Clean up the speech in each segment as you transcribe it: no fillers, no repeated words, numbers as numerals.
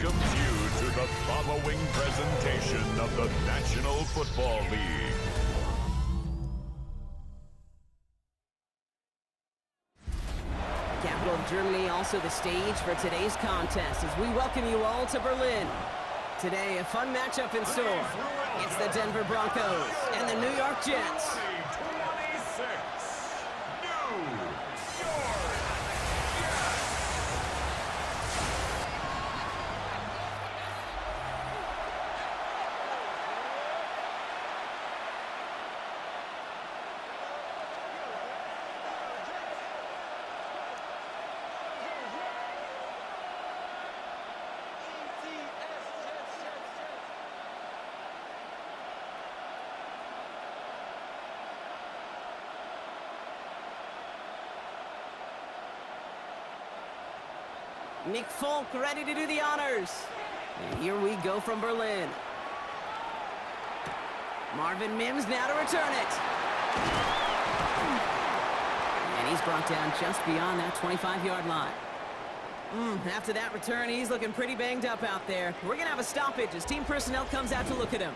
welcomes you to the following presentation of the National Football League. Capital of Germany, also the stage for today's contest as we welcome you all to Berlin. Today, a fun matchup in store. It's the Denver Broncos and the New York Jets. Nick Folk ready to do the honors. And here we go from Berlin. Marvin Mims now to return it. And he's brought down just beyond that 25-yard line. After that return, he's looking pretty banged up out there. We're going to have a stoppage as team personnel comes out to look at him.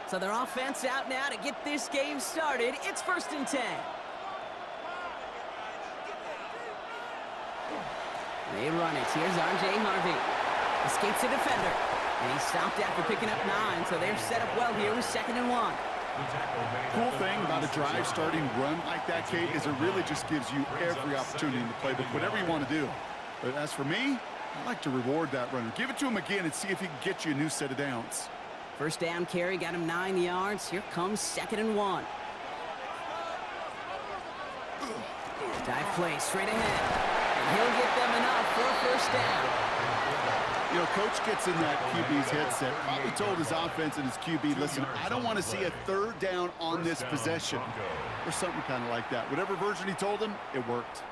So their offense out now to get this game started. It's 1st and 10. They run it. Here's R.J. Harvey. Escapes the defender. And he stopped after picking up 9. So they're set up well here with 2nd and 1. Cool thing about a drive starting run like that, Kate, is it really just gives you every opportunity in the playbook, whatever you want to do. But as for me, I like to reward that runner. Give it to him again and see if he can get you a new set of downs. First down carry, got him 9 yards. Here comes 2nd and 1. Dive play straight ahead. And he'll get them enough for a first down. You know, coach gets in that QB's headset. Probably told his offense and his QB, listen, I don't want to see a 3rd down on this possession. Or something kind of like that. Whatever version he told him, it worked.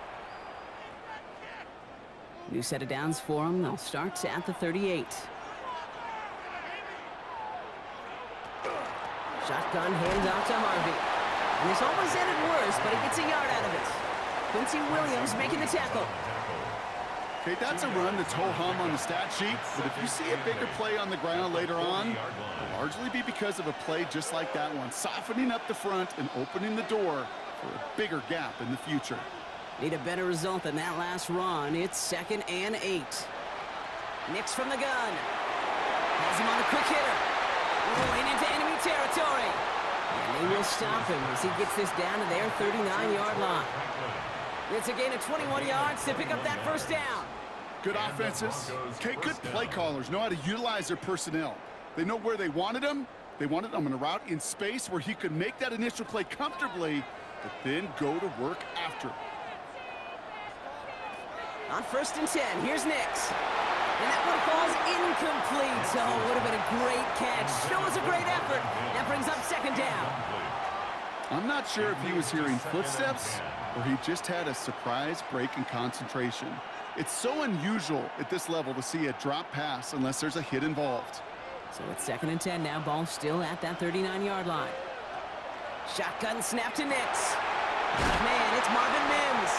New set of downs for him. They'll start at the 38. Shotgun hands off to Harvey. And this almost ended worse, but he gets a yard out of it. Quincy Williams making the tackle. Okay, that's a run that's ho-hum on the stat sheet, but if you see a bigger play on the ground later on, it'll largely be because of a play just like that one, softening up the front and opening the door for a bigger gap in the future. Need a better result than that last run. It's 2nd and 8. Nix from the gun. Has him on a quick hitter. Rolling into enemy territory. And they will stop him as he gets this down to their 39-yard line. It's a gain of 21 yards to pick up that first down. Good offenses. Okay, good play callers know how to utilize their personnel. They know where they wanted them. They wanted them on a route in space where he could make that initial play comfortably, but then go to work after. On 1st and 10, here's Nix. And that one falls incomplete. So it would have been a great catch. Still was a great effort. That brings up 2nd down. I'm not sure if he was hearing footsteps or he just had a surprise break in concentration. It's so unusual at this level to see a drop pass unless there's a hit involved. So it's 2nd and 10 now. Ball still at that 39-yard line. Shotgun snap to Nix. Man, it's Marvin Mims.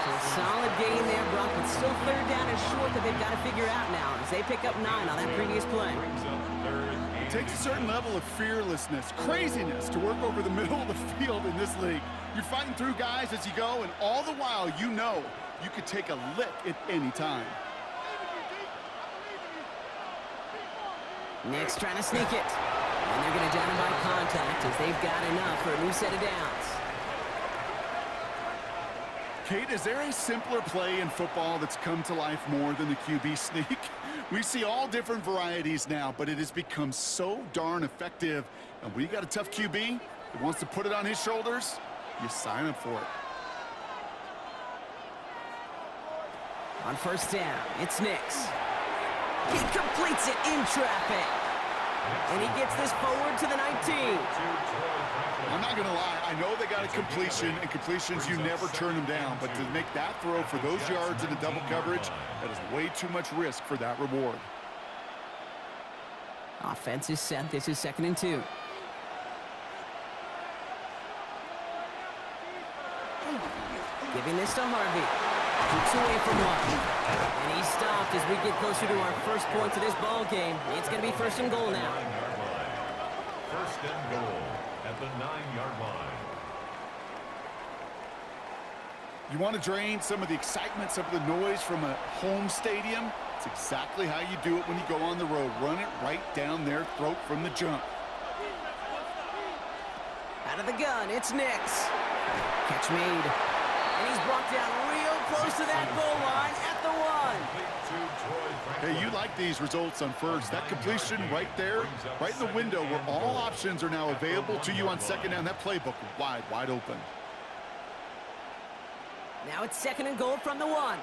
So a solid gain there, Brock, but still 3rd down and short that they've got to figure out now as they pick up 9 on that previous play. It takes a certain level of fearlessness, craziness to work over the middle of the field in this league. You're fighting through guys as you go, and all the while you know you could take a lick at any time. Nix trying to sneak it. And they're going to down him by contact as they've got enough for a new set of downs. Kate, is there a simpler play in football that's come to life more than the QB sneak? We see all different varieties now, but it has become so darn effective. And when you got a tough QB that wants to put it on his shoulders, you sign up for it. On 1st down, it's Nix. He completes it in traffic. And he gets this forward to the 19. I'm not going to lie. I know they got a completion, and completions, you never turn them down. But to make that throw for those yards in the double coverage, that is way too much risk for that reward. Offense is set. This is 2nd and 2. Giving this to Harvey. Keeps away from one. And he's stopped as we get closer to our first points of this ball game. It's going to be 1st and goal now. 1st and goal at the 9-yard line. You want to drain some of the excitement, some of the noise from a home stadium? It's exactly how you do it when you go on the road. Run it right down their throat from the jump. Out of the gun, it's Nix. Catch made. And he's brought down real close to that goal line at the 1. Hey, you like these results on first. That completion right there, right in the window where all options are now available to you on 2nd down. That playbook wide open. Now it's 2nd and goal from the 1.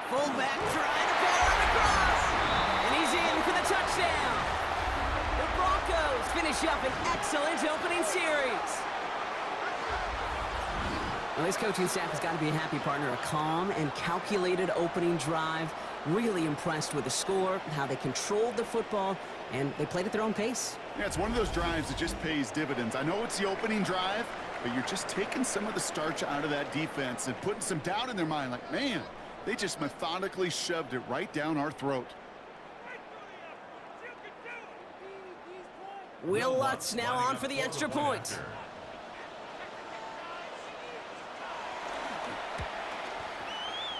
Fullback trying to power it across. And he's in for the touchdown. The Broncos finish up an excellent opening series. Well, this coaching staff has got to be a happy partner. A calm and calculated opening drive. Really impressed with the score, how they controlled the football, and they played at their own pace. Yeah, it's one of those drives that just pays dividends. I know it's the opening drive, but you're just taking some of the starch out of that defense and putting some doubt in their mind. Like, man, they just methodically shoved it right down our throat. Will Lutz now on for the extra point.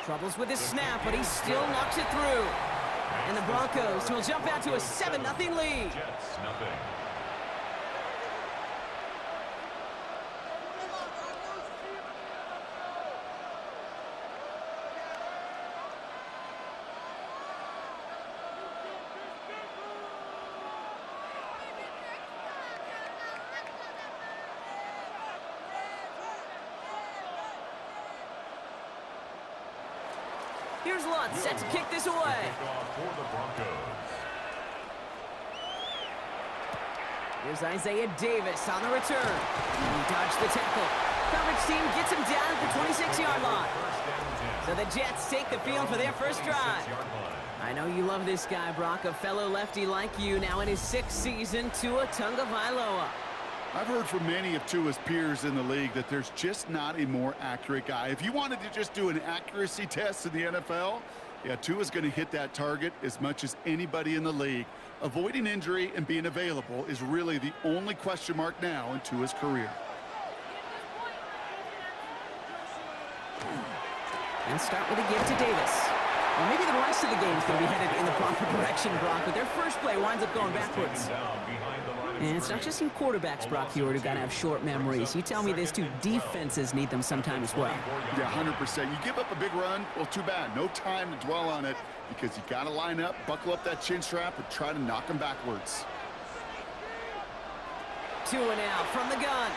Troubles with his snap, but he still knocks it through. And the Broncos will jump out to a 7-0 lead. Jets, nothing. Here's Lutz set to kick this away. For the Broncos. Here's Isaiah Davis on the return. He dodged the tackle. Coverage team gets him down at the 26-yard line. So the Jets take the field for their first drive. I know you love this guy, Brock, a fellow lefty like you, now in his 6th season, Tua Tagovailoa. I've heard from many of Tua's peers in the league that there's just not a more accurate guy. If you wanted to just do an accuracy test in the NFL, yeah, Tua's going to hit that target as much as anybody in the league. Avoiding injury and being available is really the only question mark now in Tua's career. And start with a give to Davis. Well, maybe the rest of the game is going to be headed in the proper direction, Brock, but their first play winds up going backwards. And it's not just in quarterbacks, Brock Huard, who got to have short memories. You tell me this too, defenses need them sometime as well. Yeah, 100%. You give up a big run, well, too bad. No time to dwell on it because you got to line up, buckle up that chin strap, and try to knock them backwards. Tua now from the gun.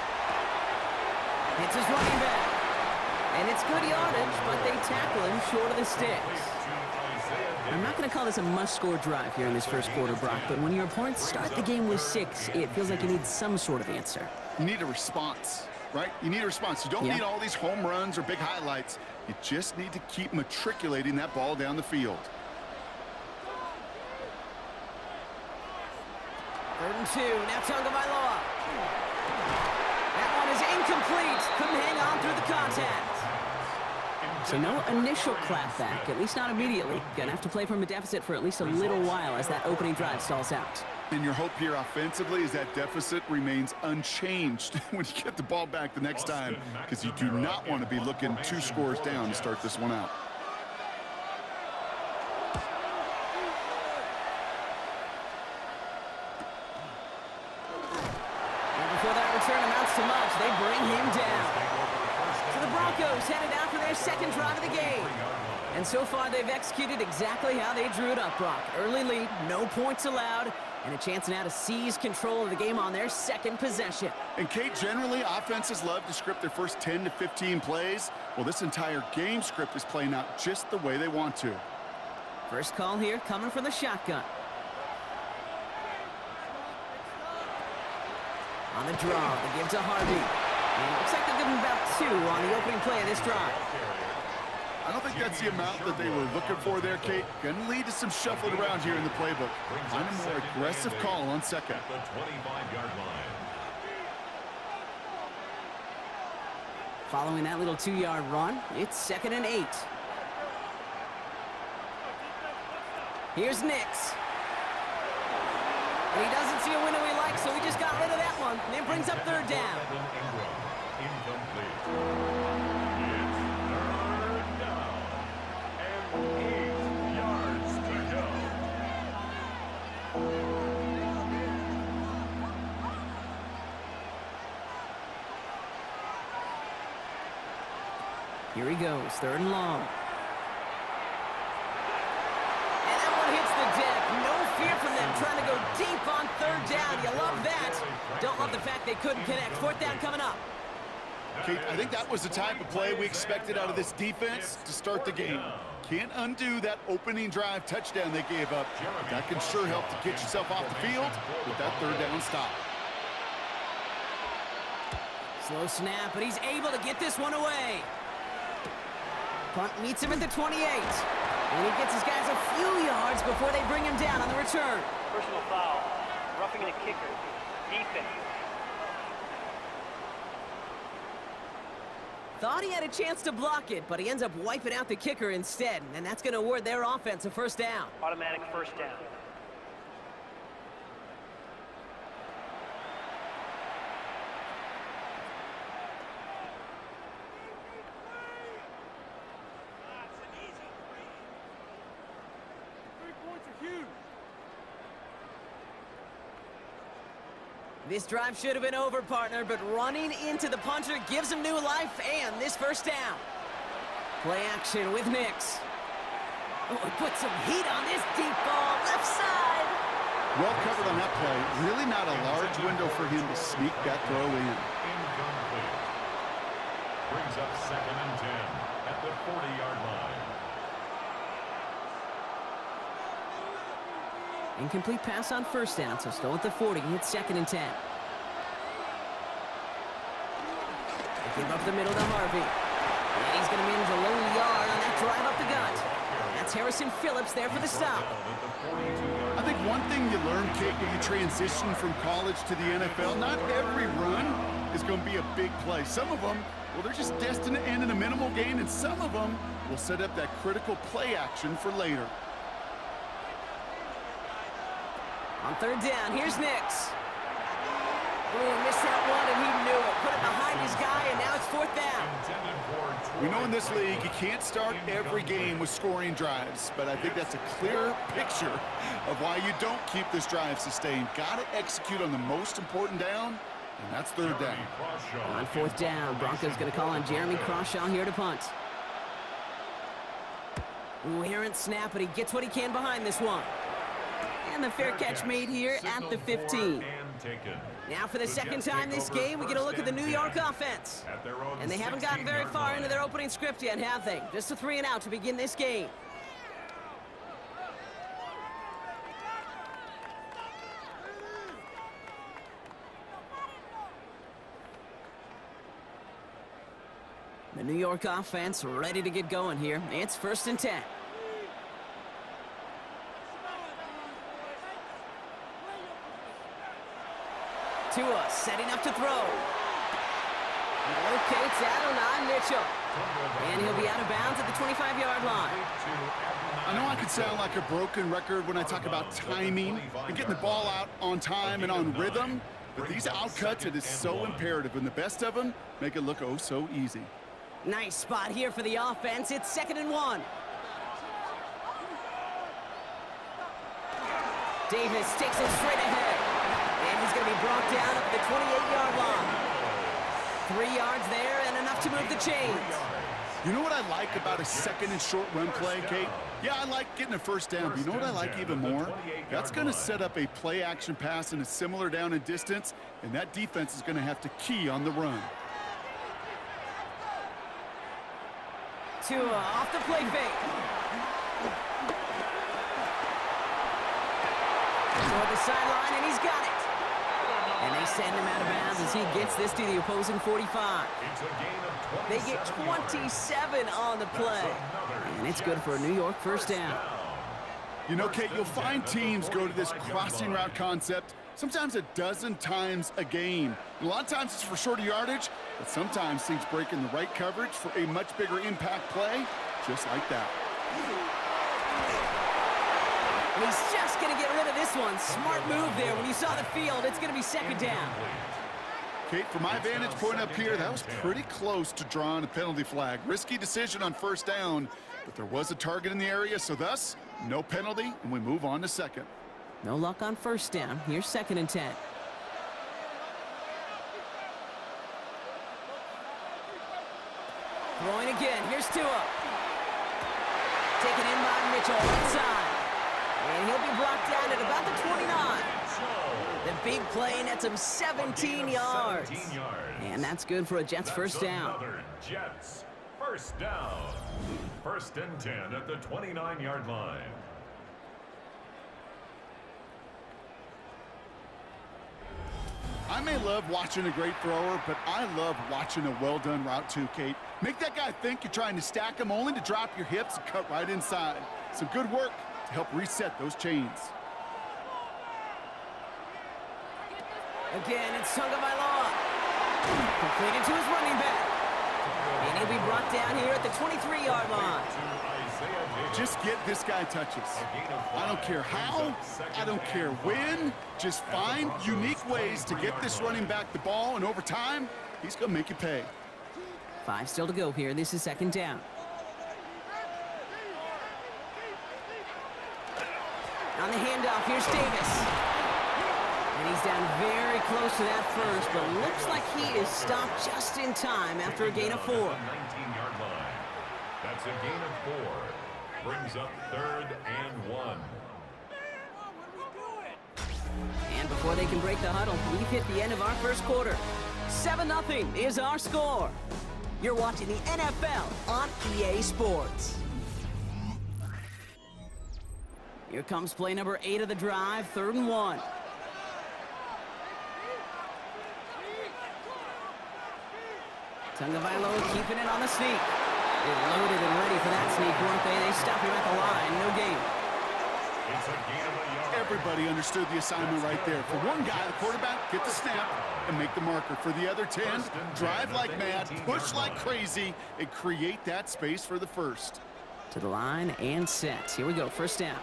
It's his running back. And it's good yardage, but they tackle him short of the sticks. I'm not going to call this a must-score drive here in this first quarter, Brock, but when your opponents start the game with 6, it feels like you need some sort of answer. You need a response, right? You need a response. You don't need all these home runs or big highlights. You just need to keep matriculating that ball down the field. 3rd and 2, now Tagovailoa. That one is incomplete. Couldn't hang on through the contact. So no initial clapback, at least not immediately. Gonna have to play from a deficit for at least a little while as that opening drive stalls out. And your hope here offensively is that deficit remains unchanged when you get the ball back the next time, because you do not want to be looking 2 scores down to start this one out. And before that return amounts to much, they bring him down. So the Broncos headed out for their 2nd drive of the game. And so far, they've executed exactly how they drew it up, Brock. Early lead, no points allowed, and a chance now to seize control of the game on their 2nd possession. And, Kate, generally, offenses love to script their first 10 to 15 plays. Well, this entire game script is playing out just the way they want to. First call here coming from the shotgun. On the draw, they give to Harvey. And it looks like they'll give him about 2 on the opening play of this drive. I don't think that's the amount that they were looking for there, Kate. Going to lead to some shuffling around here in the playbook. Find a more aggressive call on second. At the 25-yard line. Following that little 2-yard run, it's 2nd and 8. Here's Nix. And he doesn't see a window he likes, so he just got rid of that one. And it brings up 3rd down. Incomplete. It's 3rd down. And 8 yards to go. Here he goes, 3rd and long. And that one hits the deck. No fear from them, trying to go deep on 3rd down. You love that. Don't love the fact they couldn't connect. 4th down coming up. Kate, I think that was the type of play we expected out of this defense to start the game. Can't undo that opening drive touchdown they gave up. That can sure help to get yourself off the field with that 3rd down stop. Slow snap, but he's able to get this one away. Punt meets him at the 28. And he gets his guys a few yards before they bring him down on the return. Personal foul. Roughing the kicker. Defense. Thought he had a chance to block it, but he ends up wiping out the kicker instead. And that's going to award their offense a 1st down. Automatic 1st down. This drive should have been over, partner, but running into the punter gives him new life and this 1st down. Play action with Nix. Oh, he put some heat on this deep ball, left side. Well covered on that play. Really not a large window for him to sneak that throw in. Incomplete. Brings up 2nd and 10 at the 40-yard line. Incomplete pass on 1st down, so still at the 40. It's 2nd and 10. They give up the middle to Harvey. And he's going to manage a low yard on that drive up the gut. That's Harrison Phillips there for the stop. I think one thing you learn, Kate, when you transition from college to the NFL, not every run is going to be a big play. Some of them, well, they're just destined to end in a minimal gain, and some of them will set up that critical play action for later. On 3rd down, here's Nix. Oh, missed that one, and he knew it. Put it behind his guy, and now it's 4th down. We know in this league you can't start every game with scoring drives, but I think that's a clear picture of why you don't keep this drive sustained. Got to execute on the most important down, and that's 3rd down. On 4th down, Broncos going to call on Jeremy Crawshaw here to punt. Ooh, errant snap, but he gets what he can behind this one. And the fair catch made here at the 15. Now for the 2nd time this game, we get a look at the New York offense. And they haven't gotten very far into their opening script yet, have they? Just a 3 and out to begin this game. The New York offense ready to get going here. It's 1st and 10. Tua setting up to throw. Locates Adonai Mitchell. And he'll be out of bounds at the 25-yard line. I know I could sound like a broken record when I talk about timing and getting the ball out on time and on rhythm, but these outcuts, it is so imperative, and the best of them make it look oh so easy. Nice spot here for the offense. It's 2nd and 1. Davis takes it straight ahead. And he's going to be brought down at the 28-yard line. 3 yards there and enough to move the chains. You know what I like about a 2nd and short run play, Kate? Yeah, I like getting a 1st down, but you know what I like even more? That's going to set up a play action pass in a similar down and distance, and that defense is going to have to key on the run. Tua off the play fake. Toward the sideline, and he's got it. And they send him out of bounds as he gets this to the opposing 45. It's a gain of They get 27 on the play. And it's good for a New York first down. You know, Kate, you'll find teams go to this crossing route concept sometimes a dozen times a game. A lot of times it's for shorter yardage, but sometimes teams break in the right coverage for a much bigger impact play, just like that. And he's just going to get rid of this one. Smart move there. When you saw the field, it's going to be second down. Kate, from my vantage point up here, that was pretty close to drawing a penalty flag. Risky decision on first down, but there was a target in the area, so thus, no penalty, and we move on to second. No luck on first down. Here's 2nd and 10. Throwing again. Here's Tua. Taken in by Mitchell inside. And he'll be brought down at about the 29. The big play nets him 17 yards. And that's good for a Jets first down. Another Jets first down. 1st and 10 at the 29-yard line. I may love watching a great thrower, but I love watching a well-done route too, Kate. Make that guy think you're trying to stack him only to drop your hips and cut right inside. Some good work to help reset those chains. Again, it's Tagovailoa. Completed to his running back. And he'll be brought down here at the 23-yard line. Just get this guy touches. I don't care how, I don't care when. Just find unique ways to get this running back the ball, and over time, he's going to make you pay. 5 still to go here. This is second down. On the handoff, here's Davis. And he's down very close to that first, but looks like he is stopped just in time after a gain of 4. 19-yard line. That's a gain of 4. Brings up 3rd and 1. And before they can break the huddle, we've hit the end of our first quarter. 7-0 is our score. You're watching the NFL on EA Sports. Here comes play number 8 of the drive, 3rd and 1. Tagovailoa keeping it on the sneak. They're loaded and ready for that sneak, weren't they? They stop him at the line, no gain. It's a gain of a yard. Everybody understood the assignment right there. For one guy, the quarterback, get the snap and make the marker. For the other 10, drive like mad, push like crazy, and create that space for the first. To the line and set. Here we go, first down.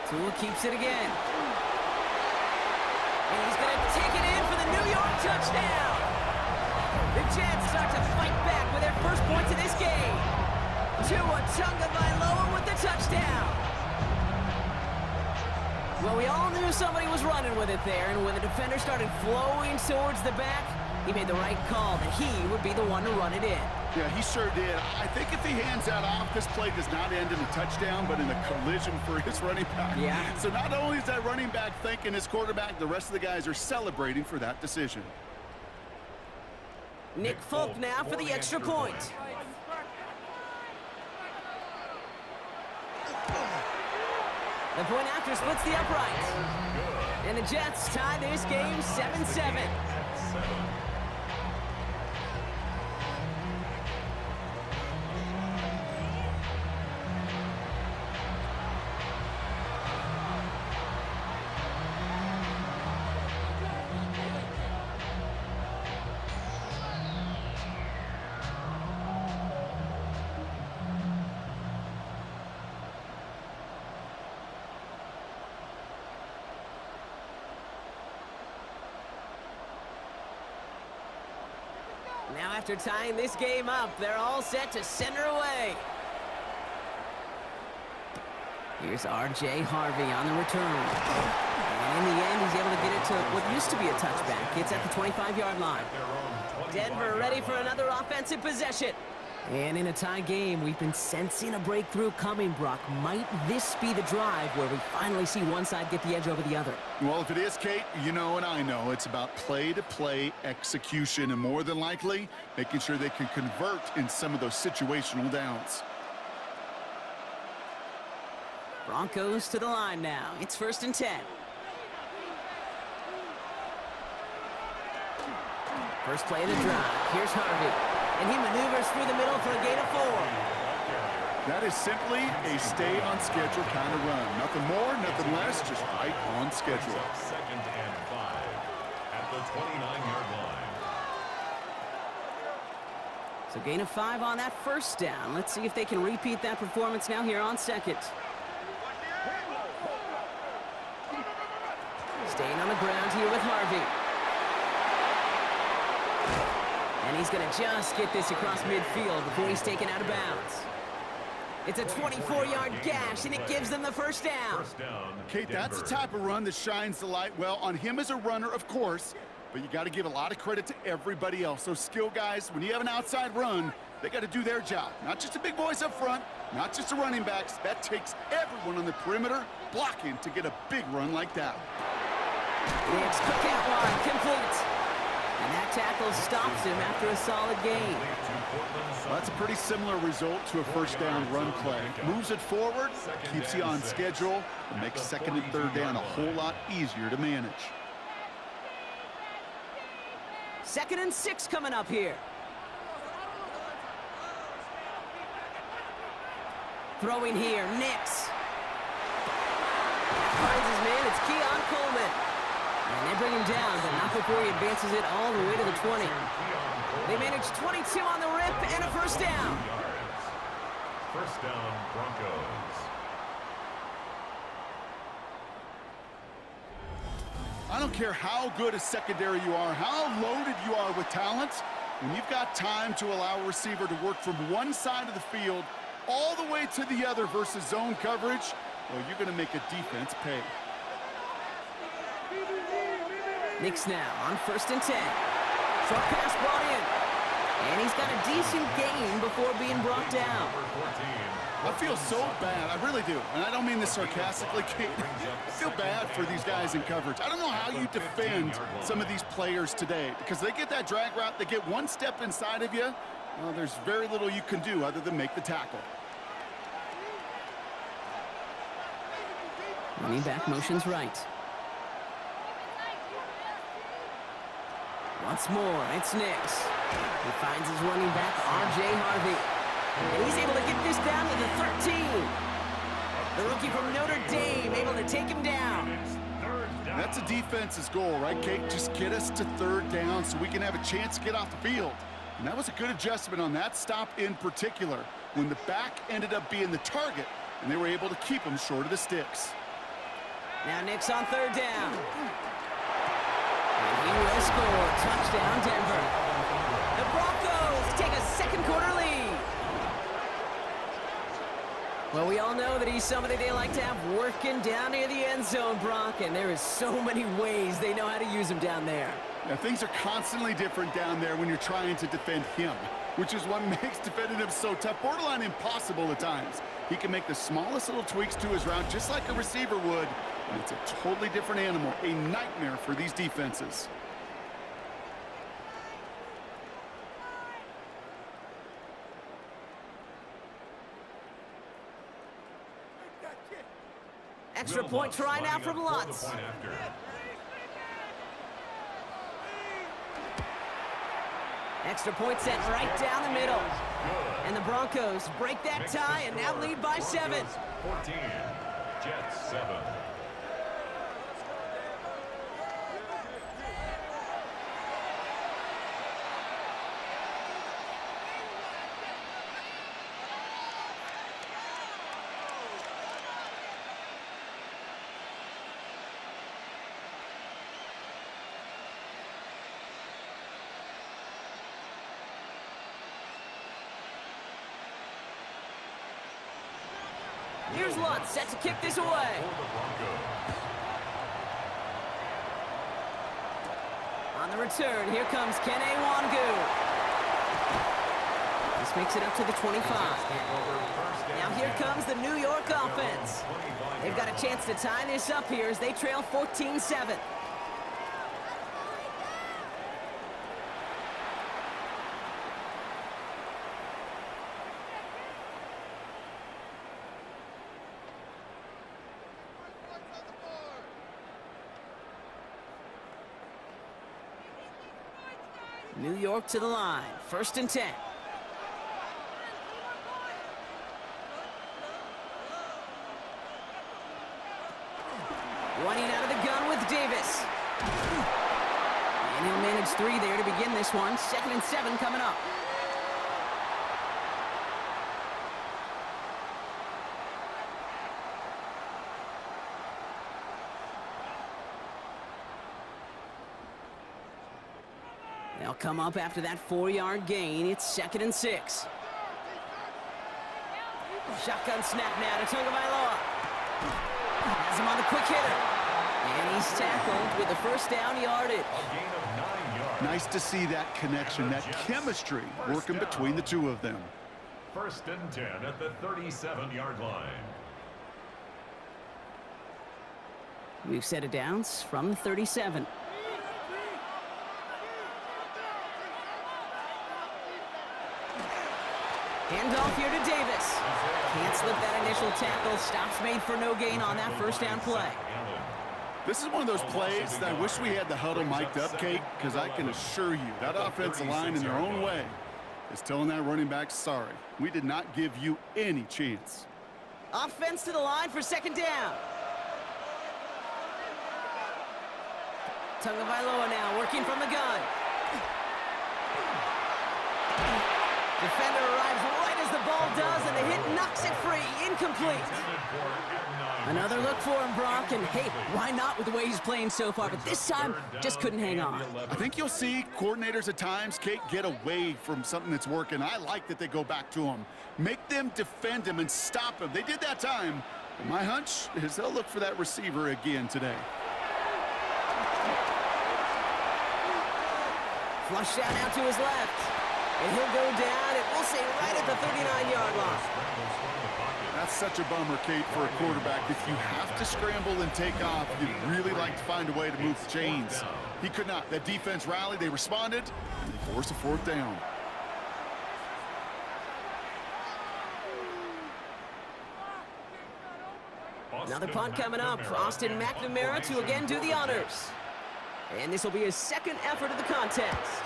Tua keeps it again. And he's going to take it in for the New York touchdown. The Jets start to fight back with their first points of this game. Tua Tagovailoa with the touchdown. Well, we all knew somebody was running with it there, and when the defender started flowing towards the back, he made the right call that he would be the one to run it in. Yeah, he sure did. I think if he hands that off, this play does not end in a touchdown, but in a collision for his running back. Yeah. So not only is that running back thanking his quarterback, the rest of the guys are celebrating for that decision. Nick Folk now for the extra point. The point after splits the uprights. And the Jets tie this game 7-7. Now after tying this game up, they're all set to center away. Here's R.J. Harvey on the return. And in the end, he's able to get it to what used to be a touchback. It's at the 25-yard line. Denver ready for another offensive possession. And in a tie game, we've been sensing a breakthrough coming, Brock. Might this be the drive where we finally see one side get the edge over the other? Well, if it is, Kate, you know and I know it's about play-to-play execution, and more than likely, making sure they can convert in some of those situational downs. Broncos to the line now. It's 1st and 10. First play of the drive. Here's Harvey. And he maneuvers through the middle for a gain of 4. That is simply a stay-on-schedule kind of run. Nothing more, nothing less, just right on schedule. Second and 5 at the 29-yard line. So gain of 5 on that first down. Let's see if they can repeat that performance now here on second. Staying on the ground here with Harvey. And he's going to just get this across midfield before he's taken out of bounds. It's a 24-yard gash, and it gives them the first down. Kate, that's the type of run that shines the light well on him as a runner, of course, but you got to give a lot of credit to everybody else. Those skill guys, when you have an outside run, they got to do their job. Not just the big boys up front, not just the running backs. That takes everyone on the perimeter blocking to get a big run like that. It's quick out wide, complete. And that tackle stops him after a solid gain. Well, that's a pretty similar result to a first down run play. Moves it forward, keeps you on schedule, and makes second and third down a whole lot easier to manage. 2nd and 6 coming up here. Throwing here, Nix. Finds his man, it's Keon Coleman. And they bring him down, but not before he advances it all the way to the 20. They manage 22 on the rip and a first down. First down, Broncos. I don't care how good a secondary you are, how loaded you are with talent, when you've got time to allow a receiver to work from one side of the field all the way to the other versus zone coverage, well, you're going to make a defense pay. Nix now on 1st and 10. Short pass brought in. And he's got a decent gain before being brought down. I feel so bad. I really do. And I don't mean this sarcastically, Kate. I feel bad for these guys in coverage. I don't know how you defend some of these players today because they get that drag route, they get one step inside of you. Well, there's very little you can do other than make the tackle. Running back motions right. Once more, it's Nix. He finds his running back, R.J. Harvey. And he's able to get this down to the 13. The rookie from Notre Dame able to take him down. That's a defense's goal, right, Kate? Just get us to 3rd down so we can have a chance to get off the field. And that was a good adjustment on that stop in particular, when the back ended up being the target, and they were able to keep him short of the sticks. Now Nix on 3rd down. And he will score. Touchdown, Denver. The Broncos take a 2nd quarter lead. Well, we all know that he's somebody they like to have working down near the end zone, Brock, and there is so many ways they know how to use him down there. Now, things are constantly different down there when you're trying to defend him, which is what makes defending him so tough, borderline impossible at times. He can make the smallest little tweaks to his route just like a receiver would, and it's a totally different animal, a nightmare for these defenses. Extra point try now from Lutz. Extra point set right down the middle. And the Broncos break that tie and now lead by 7. 14, Jets 7. Here's Lutz set to kick this away. On the return, here comes Kene Wangu. This makes it up to the 25. Now here comes the New York offense. They've got a chance to tie this up here as they trail 14-7. New York to the line. 1st and 10. Running out of the gun with Davis. And he'll manage 3 there to begin this one. 2nd and 7 coming up. They'll come up after that 4-yard gain. It's 2nd and 6. Shotgun snap now to Tagovailoa. Has him on the quick hitter. And he's tackled with the first down yardage. A gain of 9 yards. Nice to see that connection, that chemistry working between the two of them. 1st and 10 at the 37-yard line. We've set it downs from the 37. Handoff here to Davis. Can't slip that initial tackle. Stops made for no gain on that 1st down play. This is one of those plays that I wish we had the huddle mic'd up, Kate, because I can assure you that offensive line in their own way is telling that running back, sorry, we did not give you any chance. Offense to the line for 2nd down. Tagovailoa now working from the gun. Defender arrives right as the ball does, and the hit knocks it free. Incomplete. Another look for him, Brock, and hey, why not with the way he's playing so far? But this time, just couldn't hang on. I think you'll see coordinators at times, Kate, get away from something that's working. I like that they go back to him. Make them defend him and stop him. They did that time. And my hunch is they'll look for that receiver again today. Flush out now to his left. And he'll go down, and we'll say right at the 39-yard line. That's such a bummer, Kate, for a quarterback. If you have to scramble and take off, you'd really like to find a way to move the chains. He could not. That defense rallied, they responded, and they forced a 4th down. Another punt coming up. Austin McNamara to again do the honors. And this will be his 2nd effort of the contest.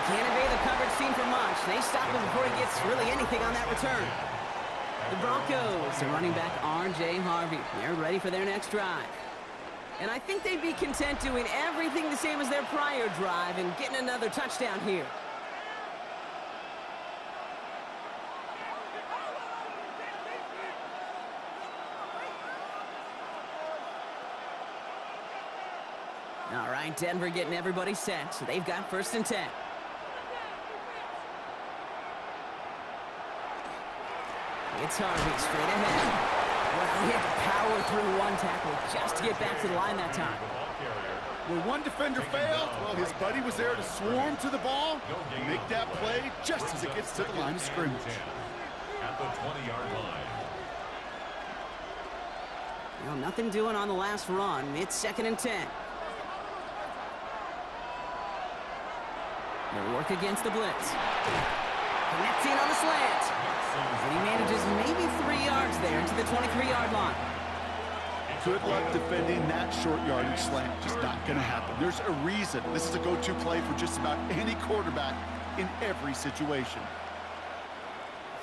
Can't evade the coverage team for much. They stop him before he gets really anything on that return. The Broncos, are running back R.J. Harvey. They're ready for their next drive. And I think they'd be content doing everything the same as their prior drive and getting another touchdown here. All right, Denver getting everybody set. So they've got 1st and 10. It's Harvey straight ahead. Well, he had to power through one tackle just to get back to the line that time. When one defender failed, well, his buddy was there to swarm to the ball and make that play just as it gets to the line of scrimmage. At the 20-yard line. Well, nothing doing on the last run. It's 2nd and 10. They'll work against the blitz. Connecting on the slant. And he manages maybe 3 yards there to the 23-yard line. Good luck defending that short yardage slant. Just not going to happen. There's a reason this is a go-to play for just about any quarterback in every situation.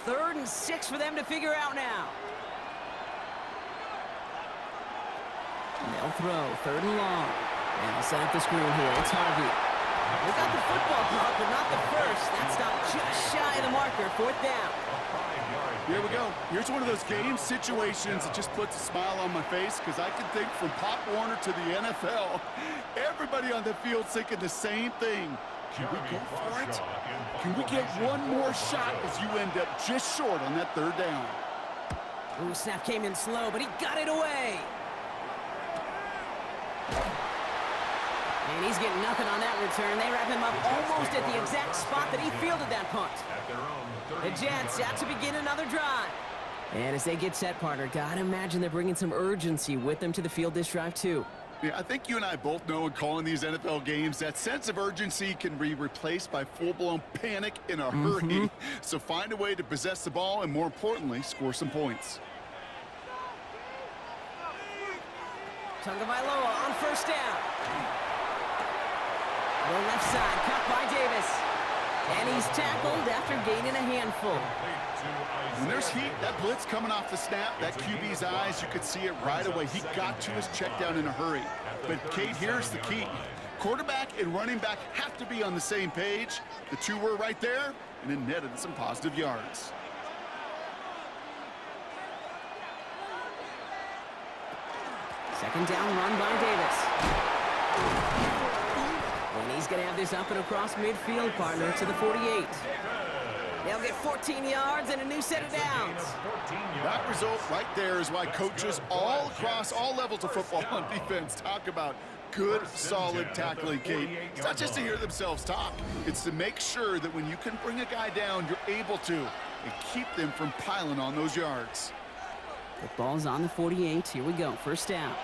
3rd and 6 for them to figure out now. And they'll throw 3rd and long. And they'll set up the screen here. It's Harvey. They got the football block, but not the first. That stop just shy of the marker. 4th down. Here we go. Here's one of those game situations that just puts a smile on my face because I can think from Pop Warner to the NFL, everybody on the field thinking the same thing. Can we go for it? Can we get one more shot as you end up just short on that 3rd down? Ooh, snap came in slow, but he got it away. And he's getting nothing on that return. They wrap him up almost at the exact spot that he fielded that punt. The Jets out to begin another drive. And as they get set, partner, gotta imagine they're bringing some urgency with them to the field this drive, too. Yeah, I think you and I both know in calling these NFL games, that sense of urgency can be replaced by full-blown panic in a hurry. So find a way to possess the ball and, more importantly, score some points. Tagovailoa on first down. The left side, cut by Davis. And he's tackled after gaining a handful. When there's heat, that blitz coming off the snap, that QB's eyes, you could see it right away. He got to his check down in a hurry. But, Kate, here's the key. Quarterback and running back have to be on the same page. The two were right there, and it netted some positive yards. Second down run by Davis. And he's going to have this up and across midfield, partner, to the 48. They'll get 14 yards and a new set of downs. That result right there is why coaches all across all levels of football on defense talk about good, solid tackling, Kate. It's not just to hear themselves talk. It's to make sure that when you can bring a guy down, you're able to, and keep them from piling on those yards. The ball's on the 48. Here we go. First down.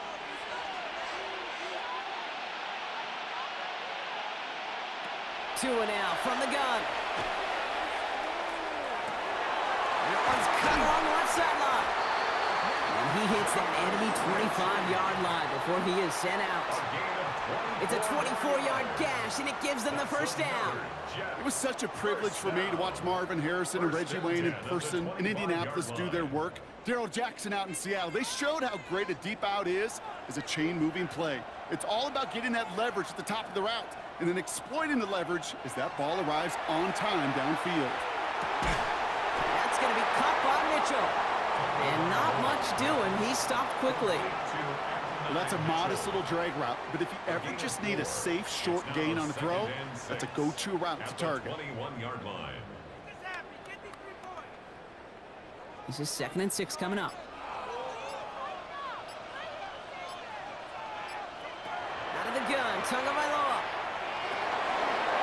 Two and out from the gun. Yards cut along the left sideline. And he hits that enemy 25-yard line before he is sent out. It's a 24-yard gash, and it gives them the first down. It was such a privilege for me to watch Marvin Harrison and Reggie Wayne in person in Indianapolis do their work. Darrell Jackson out in Seattle. They showed how great a deep out is as a chain-moving play. It's all about getting that leverage at the top of the route and then exploiting the leverage as that ball arrives on time downfield. That's going to be caught by Mitchell. And not much doing. He stopped quickly. Well, that's a modest little drag route, but if you ever just need a safe, short gain on a throw, that's a go-to route to target. This is 2nd and 6 coming up. Out of the gun, Tagovailoa.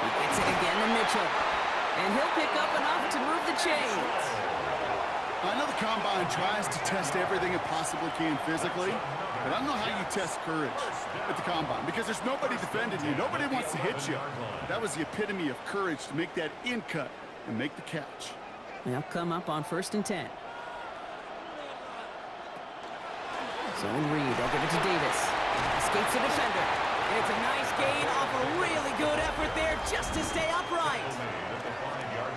He gets it again to Mitchell. And he'll pick up enough to move the chains. I know the Combine tries to test everything it possibly can physically, but I don't know how you test courage at the Combine because there's nobody defending you. Nobody wants to hit you. That was the epitome of courage to make that in cut and make the catch. They'll come up on 1st and 10. Zone read. They'll give it to Davis. Escapes the defender. And it's a nice gain off a really good effort there just to stay upright.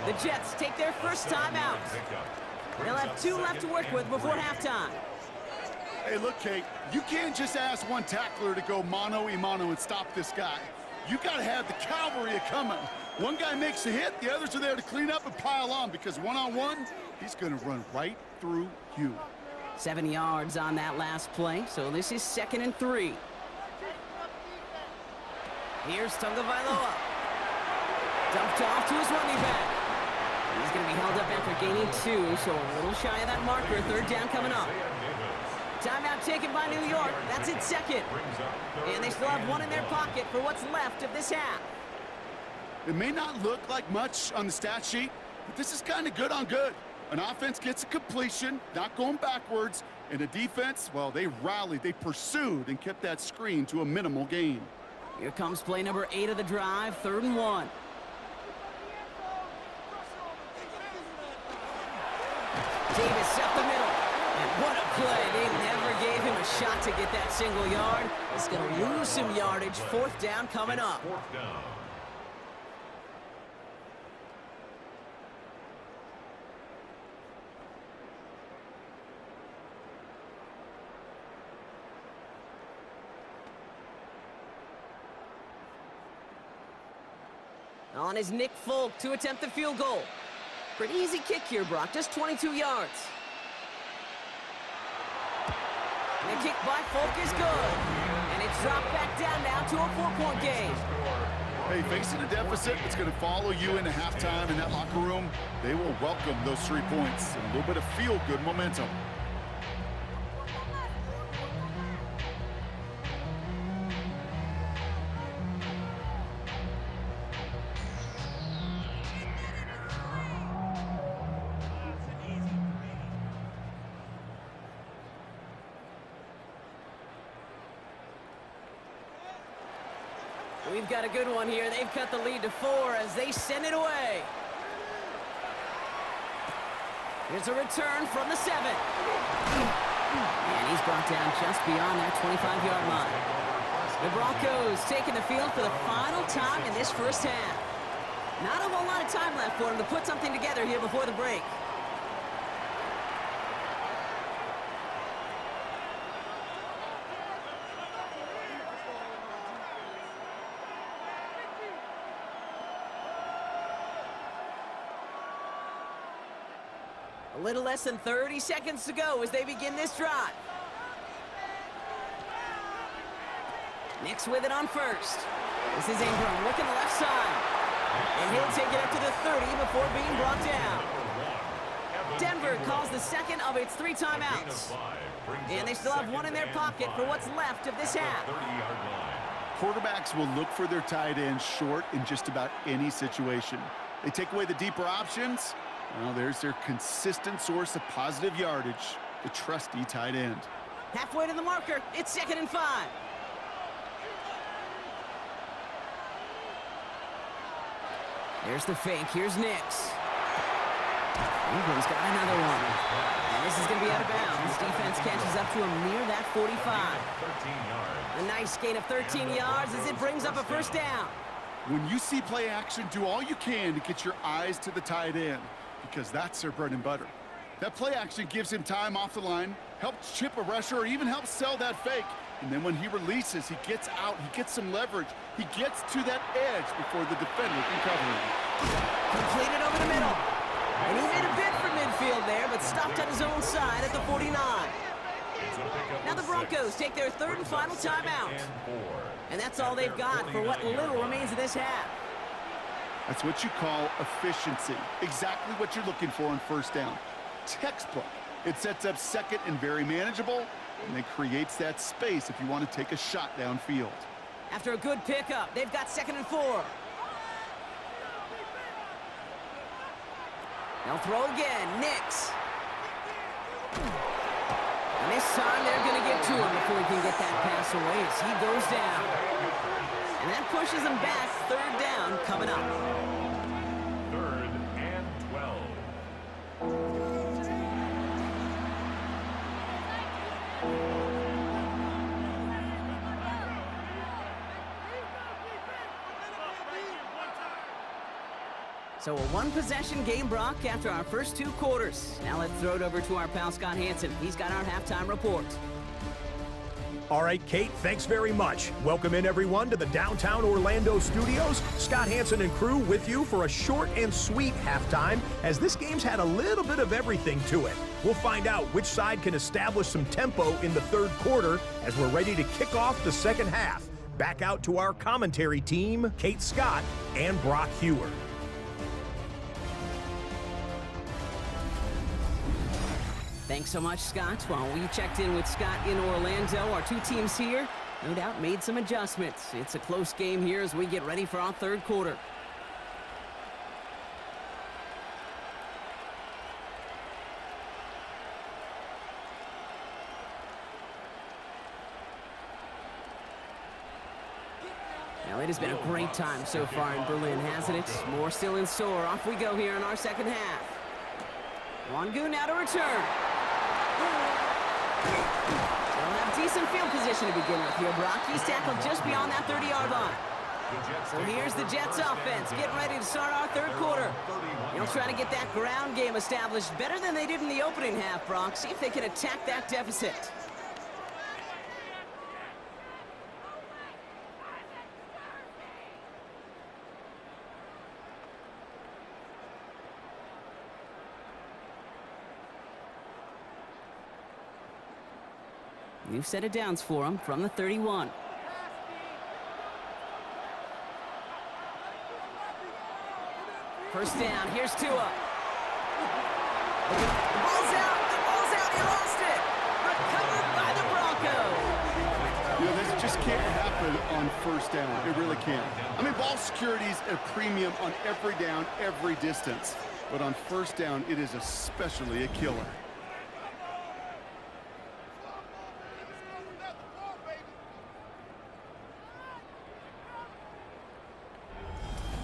The Jets take their first time out. They'll have 2 left to work with before halftime. Hey, look, Kate, you can't just ask one tackler to go mano-a-mano and stop this guy. You got to have the cavalry coming. One guy makes a hit, the others are there to clean up and pile on because one-on-one, he's going to run right through you. 7 yards on that last play, so this is 2nd and 3. Here's Tagovailoa. Dumped off to his running back. He's going to be held up after gaining 2, so a little shy of that marker. 3rd down coming up. Timeout taken by New York. That's its 2nd. And they still have 1 in their pocket for what's left of this half. It may not look like much on the stat sheet, but this is kind of good on good. An offense gets a completion, not going backwards, and a defense, well, they rallied, they pursued, and kept that screen to a minimal gain. Here comes play number 8 of the drive, 3rd and 1. Davis up the middle. And what a play. They never gave him a shot to get that single yard. He's going to lose some yardage. 4th down coming up. On is Nick Folk to attempt the field goal. Pretty easy kick here, Brock. Just 22 yards. The kick by Folk is good. And it's dropped back down now to a 4-point game. Hey, facing a deficit that's going to follow you into halftime in that locker room, they will welcome those 3 points and a little bit of feel-good momentum. We've got a good one here. They've cut the lead to 4 as they send it away. Here's a return from the 7. And he's brought down just beyond that 25-yard line. The Broncos taking the field for the final time in this first half. Not a whole lot of time left for him to put something together here before the break. A little less than 30 seconds to go as they begin this drive. Nix with it on first. This is Ingram looking the left side. And he'll take it up to the 30 before being brought down. Denver calls the second of its 3 timeouts. And they still have one in their pocket for what's left of this half. Quarterbacks will look for their tight end short in just about any situation. They take away the deeper options. Well, there's their consistent source of positive yardage, the trusty tight end. Halfway to the marker, it's 2nd and 5. There's the fake. Here's Nix. Ingram's got another one. And this is going to be out of bounds. Defense catches up to him near that 45. A nice gain of 13 yards as it brings up a first down. When you see play action, do all you can to get your eyes to the tight end, because that's their bread and butter. That play action gives him time off the line, helps chip a rusher, or even helps sell that fake. And then when he releases, he gets out, he gets some leverage. He gets to that edge before the defender can cover him. Completed over the middle. And he made a bid for midfield there, but stopped on his own side at the 49. Now the Broncos take their 3rd and final timeout. And that's all they've got for what little remains of this half. That's what you call efficiency. Exactly what you're looking for on first down. Textbook. It sets up second and very manageable, and it creates that space if you want to take a shot downfield. After a good pickup, they've got 2nd and 4. They'll throw again. Nix. And this time they're going to get to him before he can get that pass away as he goes down. And that pushes him back. 3rd down coming up. 3rd and 12. So a one-possession game, Brock, after our first 2 quarters. Now let's throw it over to our pal Scott Hansen. He's got our halftime report. All right, Kate, thanks very much. Welcome in, everyone, to the downtown Orlando studios. Scott Hansen and crew with you for a short and sweet halftime, as this game's had a little bit of everything to it. We'll find out which side can establish some tempo in the 3rd quarter as we're ready to kick off the 2nd half. Back out to our commentary team, Kate Scott and Brock Hewer. Thanks so much, Scott. While we checked in with Scott in Orlando, our 2 teams here, no doubt, made some adjustments. It's a close game here as we get ready for our 3rd quarter. Now, it has been a great time so far in Berlin, hasn't it? More still in store. Off we go here in our 2nd half. Wangu now to return. They'll have decent field position to begin with here, Brock. He's tackled just beyond that 30-yard line. So here's the Jets offense, getting ready to start our 3rd quarter. They'll try to get that ground game established better than they did in the opening half, Brock. See if they can attack that deficit. New set of downs for him from the 31. First down, here's Tua. The ball's out, he lost it. Recovered by the Broncos. You know, this just can't happen on first down. It really can't. I mean, ball security is a premium on every down, every distance. But on first down, it is especially a killer.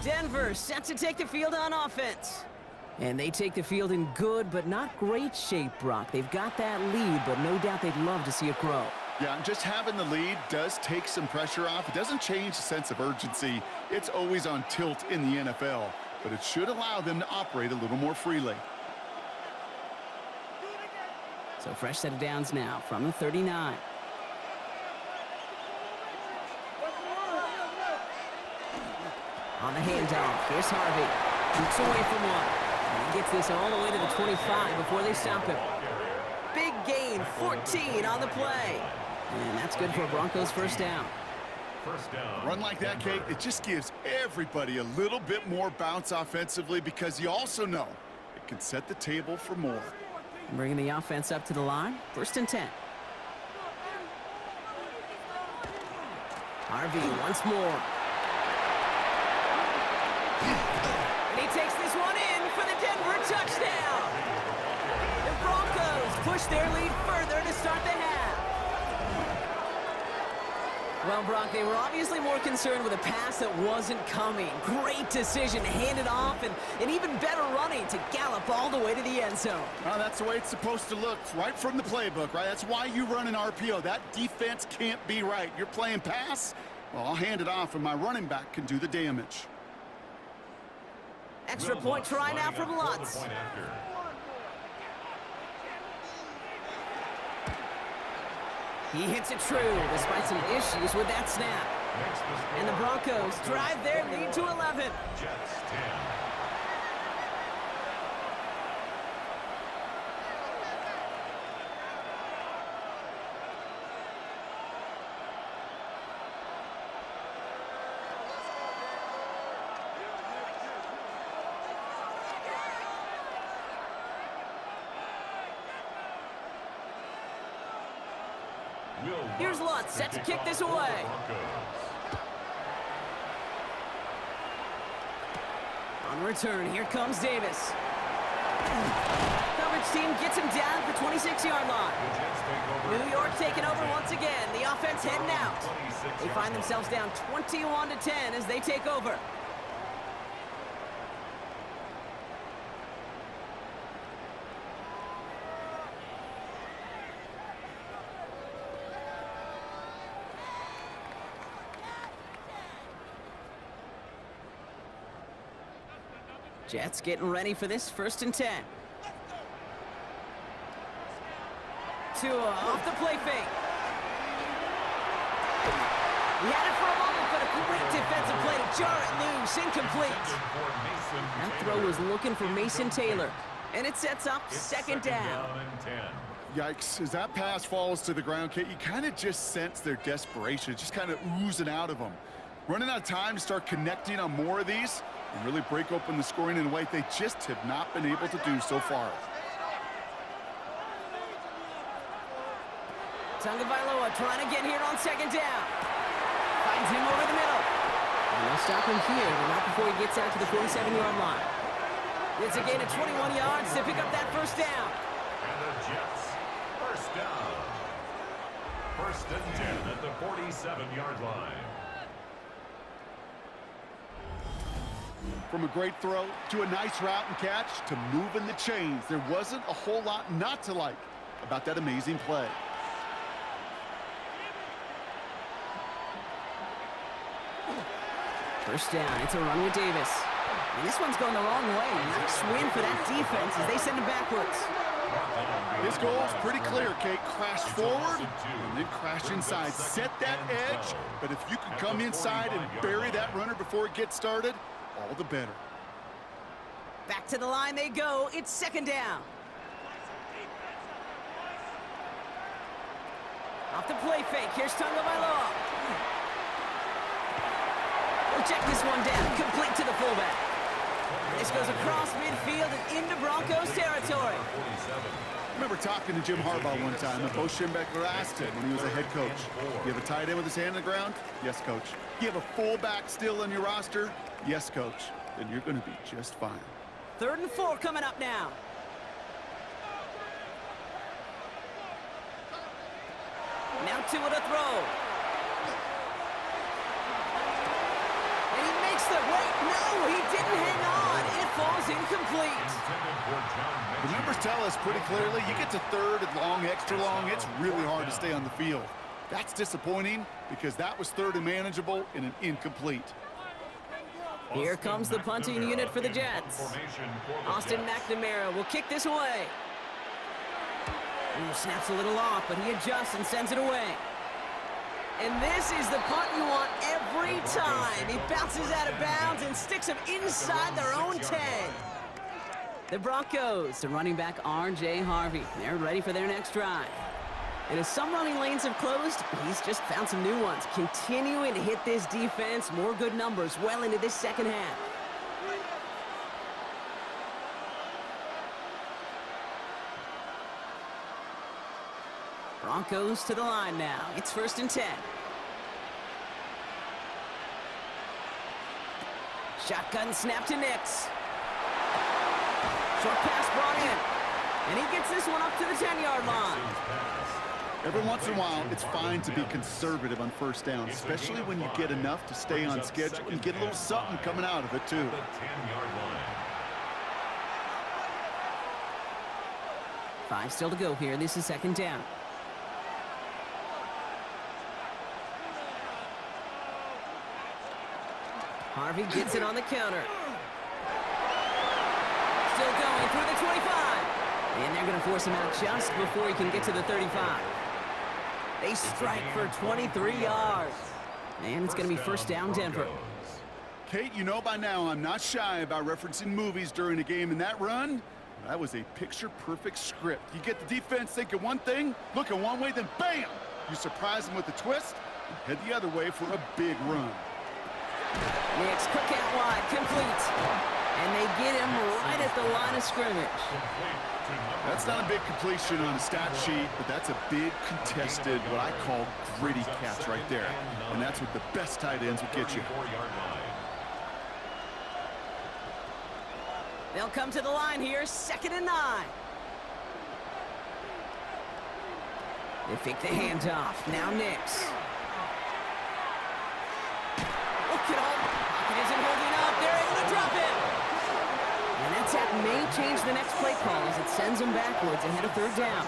Denver set to take the field on offense. And they take the field in good but not great shape, Brock. They've got that lead, but no doubt they'd love to see it grow. Yeah, and just having the lead does take some pressure off. It doesn't change the sense of urgency. It's always on tilt in the NFL, but it should allow them to operate a little more freely. So fresh set of downs now from the 39. On the handoff, here's Harvey. Shoots away from one. And he gets this all the way to the 25 before they stop him. Big gain, 14 on the play. And that's good for a Broncos first down. A run like that, Kate, it just gives everybody a little bit more bounce offensively because you also know it can set the table for more. Bringing the offense up to the line. First and 10. Harvey once more. And he takes this one in for the Denver touchdown. The Broncos push their lead further to start the half. Well, Brock, they were obviously more concerned with a pass that wasn't coming. Great decision, handed off, and even better running to gallop all the way to the end zone. Well, that's the way it's supposed to look, right from the playbook, right? That's why you run an RPO. That defense can't be right. You're playing pass, well, I'll hand it off, and my running back can do the damage. Extra point try now from Lutz. He hits it true, despite some issues with that snap. And the Broncos drive their lead to 11. Jets 10. Here's Lutz, set to kick this away. On return, here comes Davis. Coverage team gets him down at the 26-yard line. New York taking over once again. The offense heading out. They find themselves down 21-10 as they take over. Jets getting ready for this first and 10. Tua off the play fake. He had it for a moment, but a great defensive play to jar it loose, incomplete. That throw was looking for Mason Taylor, and it sets up second down. Yikes, as that pass falls to the ground, Kate, you kind of just sense their desperation, just kind of oozing out of them. Running out of time to start connecting on more of these and really break open the scoring in a way they just have not been able to do so far. Tagovailoa trying to get here on second down. Finds him over the middle. And they'll stop him here, but not before he gets out to the 47-yard line. It's a gain of 21 yards to pick up that first down. And the Jets, first down. First and 10 at the 47-yard line. From a great throw to a nice route and catch to moving the chains, there wasn't a whole lot not to like about that amazing play. First down, it's a run with Davis. And this one's going the wrong way. Nice win for that defense as they send him backwards. His goal is pretty clear, Kate. Crash forward and then crash inside. Set that edge, but if you can come inside and bury that runner before it gets started, all the better. Back to the line they go. It's second down. Off the play fake. Here's Tagovailoa. We'll check this one down. Complete to the fullback. This goes across midfield and into Broncos territory. I remember talking to Jim Harbaugh one time, and Bo Schembechler asked him when he was a head coach, you have a tight end with his hand on the ground? Yes, coach. You have a fullback still on your roster? Yes, coach. Then you're going to be just fine. 3rd and 4 coming up now. Now Tua to throw. And he makes the wait. No, he didn't hang on. falls incomplete. The numbers tell us pretty clearly, you get to third and long, extra long, it's really hard to stay on the field. That's disappointing because that was third and manageable in an incomplete. Here comes the punting unit for the Jets. Austin McNamara will kick this away. Ooh, snaps a little off, but he adjusts and sends it away. And this is the punt you want every time. He bounces out of bounds and sticks him inside their own 10. The Broncos, the running back R.J. Harvey. They're ready for their next drive. And as some running lanes have closed, he's just found some new ones. Continuing to hit this defense, more good numbers well into this second half. Broncos to the line now. It's 1st and 10. Shotgun snap to Nix. Short pass brought in. And he gets this one up to the 10-yard line. Every once in a while, it's fine to be conservative on 1st down, especially when you get enough to stay on schedule and get a little something coming out of it, too. 5 still to go here. This is 2nd down. Harvey gets it on the counter. Still going through the 25. And they're going to force him out just before he can get to the 35. They strike for 23 yards. And it's going to be 1st down, Denver. Kate, you know by now I'm not shy about referencing movies during a game, and that run, that was a picture-perfect script. You get the defense thinking one thing, looking one way, then bam! You surprise them with a twist, and head the other way for a big run. Nix, quick out wide, complete. And they get him right at the line of scrimmage. That's not a big completion on a stat sheet, but that's a big contested, what I call gritty catch right there. And that's what the best tight ends will get you. They'll come to the line here, 2nd and 9. They fake the handoff. Now Nix. Look at all. Pocket isn't holding up. They're able to drop him. And that tap may change the next play call as it sends him backwards ahead of 3rd down.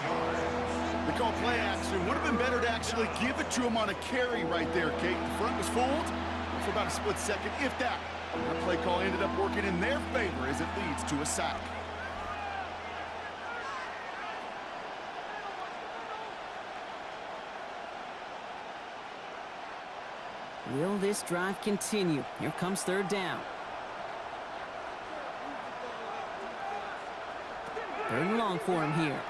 They call play action. Would have been better to actually give it to him on a carry right there, Kate. The front was fooled for about a split second, if that. That play call ended up working in their favor as it leads to a sack. Will this drive continue? Here comes 3rd down. 3rd and long for him here.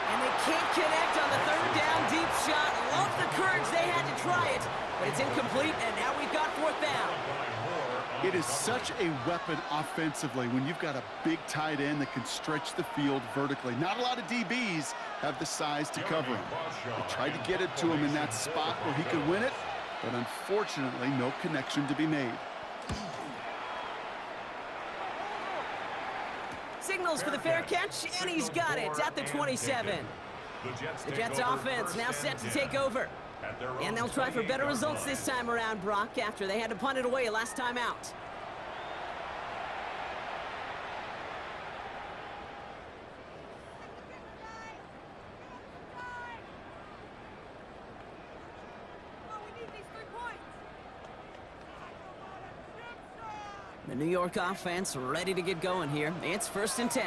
And they can't connect on the 3rd down deep shot. Love the courage they had to try it, but it's incomplete, and now we've got 4th down. It is such a weapon offensively when you've got a big tight end that can stretch the field vertically. Not a lot of DBs have the size to cover him. They tried to get it to him in that spot where he could win it, but unfortunately, no connection to be made. Signals for the fair catch, and he's got it at the 27. The Jets offense now set to take over. And they'll try for better results this time around, Brock, after they had to punt it away last time out. The New York offense ready to get going here. It's 1st and 10.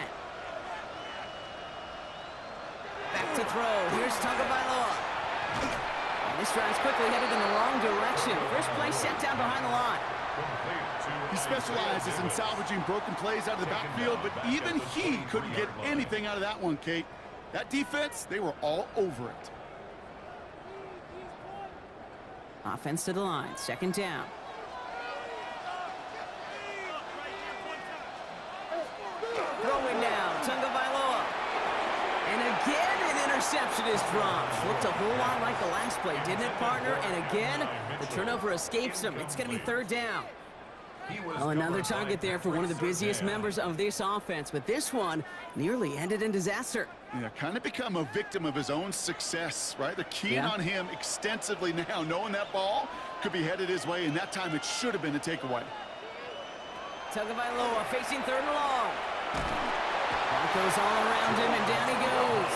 Back to throw. Here's Tagovailoa. This drive's quickly headed in the wrong direction. First play set down behind the line. He specializes in salvaging broken plays out of the backfield, but even he couldn't get anything out of that one, Kate. That defense, they were all over it. Offense to the line. 2nd down. Throwing now. Tagovailoa. And again, an interception is dropped. Looked a whole lot like the last play, didn't it, partner? And again, the turnover escapes him. It's going to be 3rd down. Well, another target there for one of the busiest members of this offense, but this one nearly ended in disaster. Yeah, kind of become a victim of his own success, right? They're keying on him extensively now, knowing that ball could be headed his way, and that time it should have been a takeaway. Tagovailoa facing 3rd and long. Broncos all around him, and down he goes.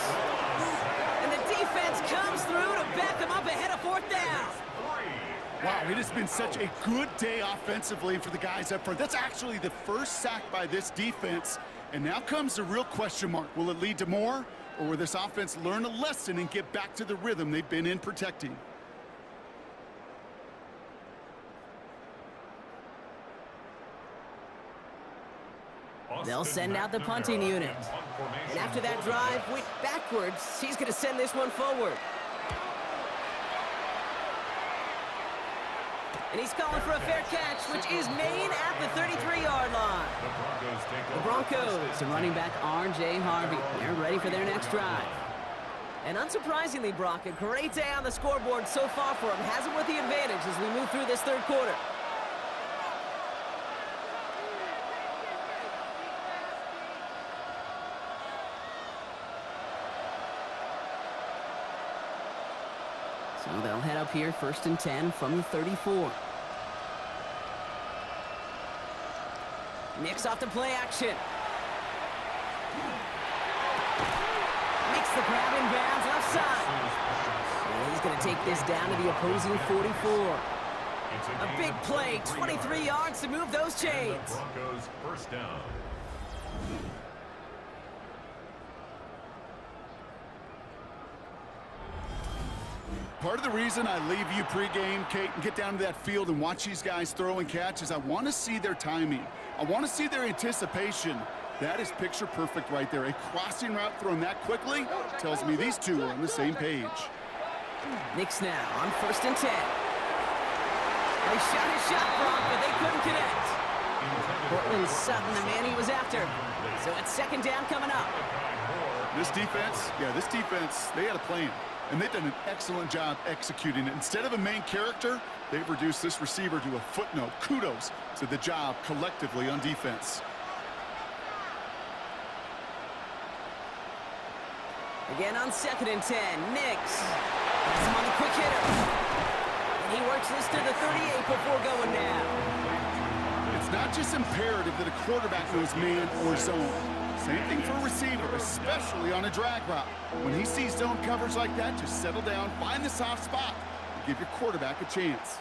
And the defense comes through to back him up ahead of 4th down. Wow, it has been such a good day offensively for the guys up front. That's actually the first sack by this defense. And now comes the real question mark. Will it lead to more? Or will this offense learn a lesson and get back to the rhythm they've been in protecting? They'll send out the punting unit. And after that drive went backwards, he's going to send this one forward. And he's calling for a fair catch, which is made at the 33-yard line. The Broncos and running back R.J. Harvey. They're ready for their next drive. And unsurprisingly, Brock, a great day on the scoreboard so far for him. Has him with the advantage as we move through this 3rd quarter. So they'll head up here, 1st and 10 from the 34. Nix off the play action. Makes the grab in bounds offside. And he's going to take this down to the opposing 44. A big play, 23 yards to move those chains. Broncos 1st down. Part of the reason I leave you pregame, Kate, and get down to that field and watch these guys throw and catch is I want to see their timing. I want to see their anticipation. That is picture perfect right there. A crossing route thrown that quickly tells me these two are on the same page. Nix now on 1st and 10. They shot his shot, Brock, but they couldn't connect. Portland Sutton, the man he was after. So it's 2nd down coming up. This defense, they had a plan. And they've done an excellent job executing it. Instead of a main character, they've reduced this receiver to a footnote. Kudos to the job collectively on defense. Again on 2nd and 10, Nix has him on the quick hitter. And he works this to the 38 before going down. It's not just imperative that a quarterback knows man or zone. Same thing for a receiver, especially on a drag route. When he sees zone coverage like that, just settle down, find the soft spot, and give your quarterback a chance.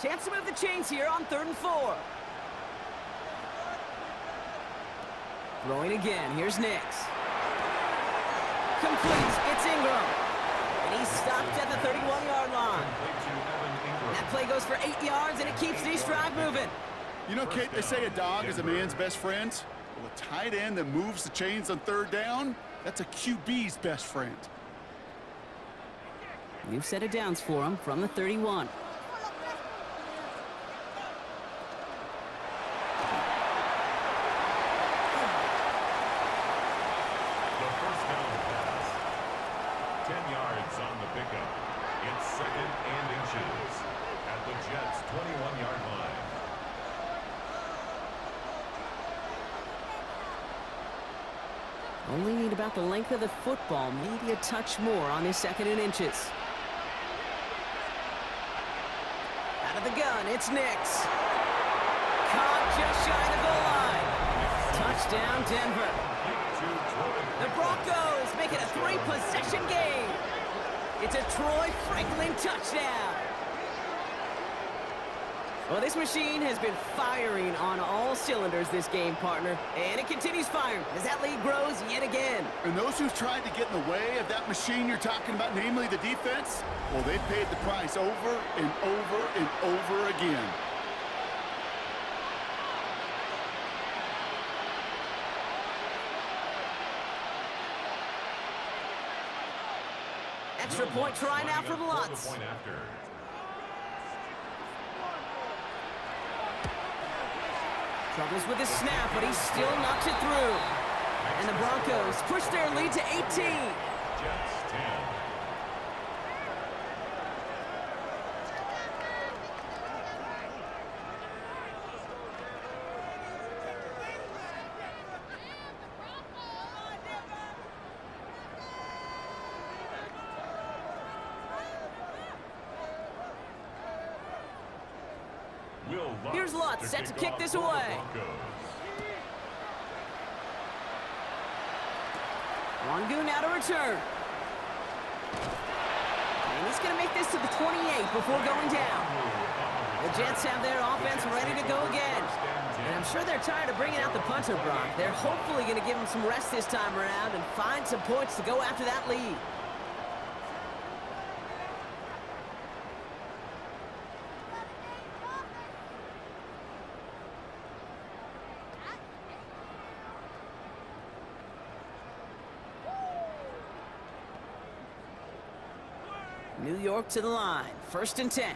Chance to move the chains here on 3rd and 4. Throwing again, here's Nix. Complete, it's Ingram. And he's stopped at the 31-yard line. That play goes for 8 yards, and it keeps this drive moving. You know, Kate, they say a dog is a man's best friend. Well, a tight end that moves the chains on 3rd down, that's a QB's best friend. New set of downs for him from the 31. The 1st down pass. 10 yards on the pickup. It's 2nd and inches at the Jets' 21-yard line. Only need about the length of the football, maybe a touch more on his 2nd and inches. Out of the gun, it's Nix. Caught just shy of the goal line. Touchdown, Denver. The Broncos make it a 3-possession game. It's a Troy Franklin touchdown. Well, this machine has been firing on all cylinders this game, partner. And it continues firing as that lead grows yet again. And those who've tried to get in the way of that machine you're talking about, namely the defense, well, they've paid the price over and over and over again. Extra point try now from Lutz. Troubles with his snap, but he still knocks it through. And the Broncos push their lead to 18. Jets 10. Will Here's Lutz, set to kick this away. Wangu now to return. And he's going to make this to the 28 before going down. The Jets have their offense ready to go again. And I'm sure they're tired of bringing out the punter, Brock. They're hopefully going to give him some rest this time around and find some points to go after that lead. New York to the line. 1st and 10.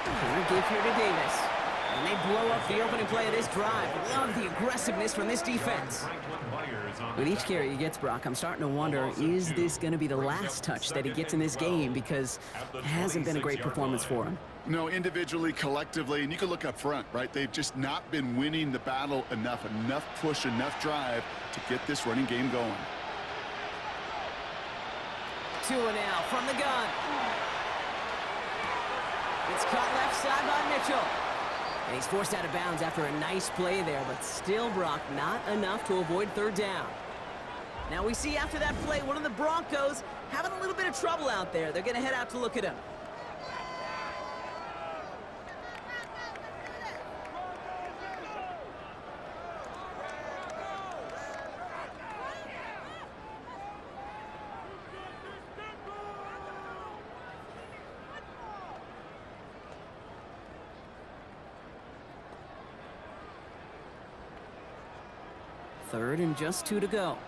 Corner give here to Davis. And they blow up the opening play of this drive. Love the aggressiveness from this defense. With each carry he gets, Brock, I'm starting to wonder, is this going to be the last touch that he gets in this game? Because it hasn't been a great performance for him. No, individually, collectively, and you can look up front, right? They've just not been winning the battle enough push, enough drive to get this running game going. 2 and out from the gun. It's caught left side by Mitchell. And he's forced out of bounds after a nice play there, but still, Brock, not enough to avoid 3rd down. Now we see after that play, one of the Broncos having a little bit of trouble out there. They're going to head out to look at him. Third and just 2 to go.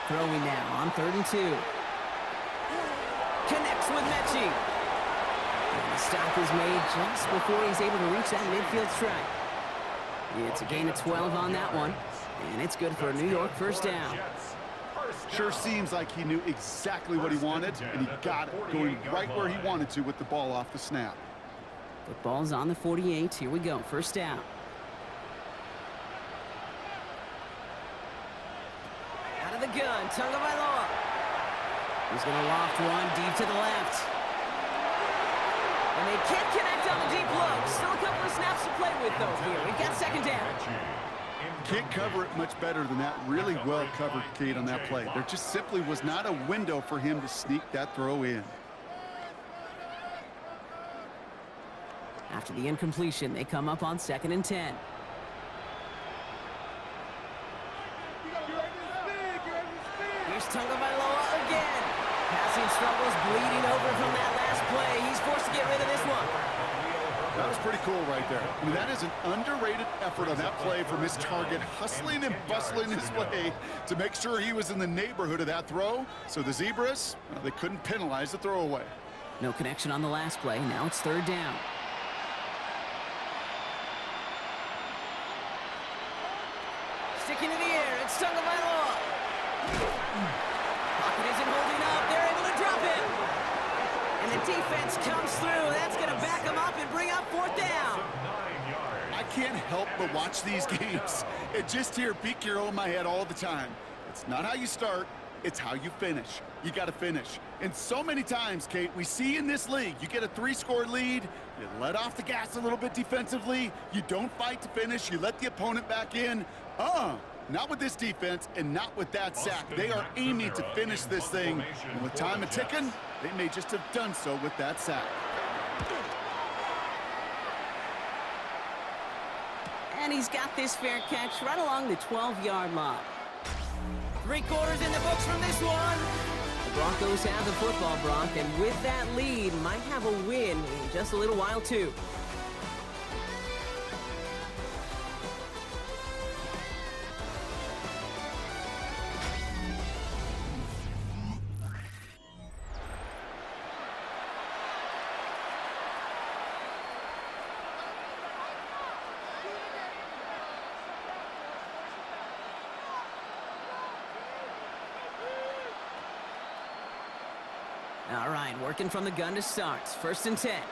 Throwing now on 3rd and 2. Connects with Mechie. And the stop is made just before he's able to reach that midfield strike. It's a gain of 12 on that one. And it's good for a New York 1st down. Sure seems like he knew exactly what he wanted, and he got it going right where he wanted to with the ball off the snap. The ball's on the 48. Here we go. 1st down. Out of the gun. Tagovailoa. He's going to loft one deep to the left. And they can't connect on the deep low. Still a couple of snaps to play with, though, here. We've got 2nd down. Can't cover it much better than that. Really well covered, Kate, on that play. There just simply was not a window for him to sneak that throw in. After the incompletion, they come up on 2nd and 10. Here's Tagovailoa again. Passing struggles bleeding over from that last play. He's forced to get rid of this one. That was pretty cool right there. I mean, that is an underrated effort on that play from his target, hustling and bustling his way to make sure he was in the neighborhood of that throw. So the Zebras, well, they couldn't penalize the throwaway. No connection on the last play. Now it's 3rd down. Sticking to the air, it's Tagovailoa. Pocket isn't holding up. They're able to drop him. And the defense comes through. That's going to back him up and bring up 4th down. I can't help but watch these games and just hear Pete Carroll in my head all the time. It's not how you start, it's how you finish. You got to finish. And so many times, Kate, we see in this league, you get a 3-score lead, you let off the gas a little bit defensively, you don't fight to finish, you let the opponent back in. Not with this defense and not with that sack. They are aiming to finish this thing. And with time a-ticking, they may just have done so with that sack. And he's got this fair catch right along the 12-yard line. 3 quarters in the books from this one. The Broncos have the football, Brock, and with that lead, might have a win in just a little while, too. All right, working from the gun to start. 1st and 10.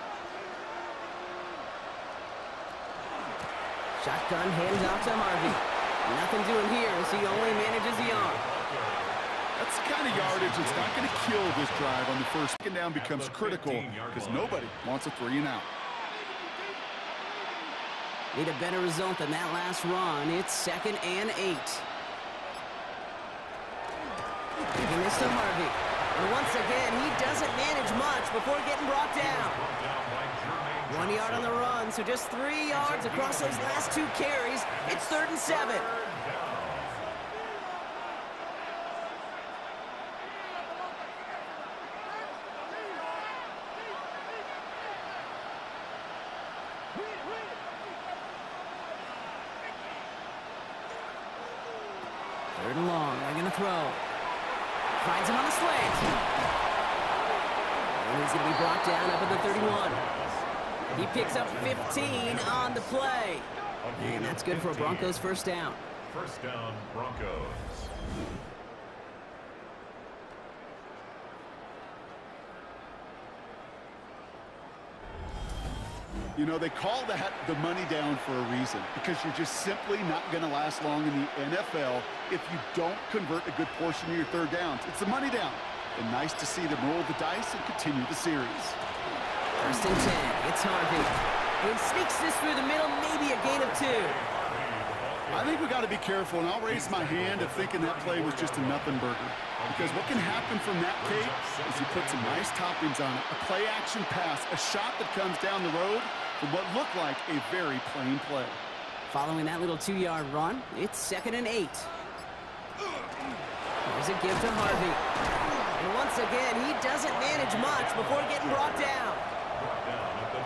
Shotgun hands off to Harvey. Nothing doing here as he only manages the arm. That's the kind of yardage that's not going to kill this drive on the first. Second down becomes critical because nobody wants a 3-and-out. Need a better result than that last run. It's 2nd and 8. Taking this to Harvey. And once again, he doesn't manage much before getting brought down. 1 yard on the run, so just 3 yards across those last 2 carries. It's 3rd and 7. Third and long, they're going to throw. Finds him on the slant. And he's going to be brought down up at the 31. He picks up 15 on the play. And that's good for a Broncos first down. First down, Broncos. You know, they call that the money down for a reason, because you're just simply not going to last long in the NFL if you don't convert a good portion of your third downs. It's the money down. And nice to see them roll the dice and continue the series. 1st and 10. It's Harvey. He sneaks this through the middle, maybe a gain of 2. I think we got to be careful, and I'll raise my hand of thinking that play was just a nothing burger. Because what can happen from that, Kate, is you put some nice toppings on it. A play-action pass, a shot that comes down the road for what looked like a very plain play. Following that little 2-yard run, it's 2nd and 8. There's a give to Harvey. And once again, he doesn't manage much before getting brought down.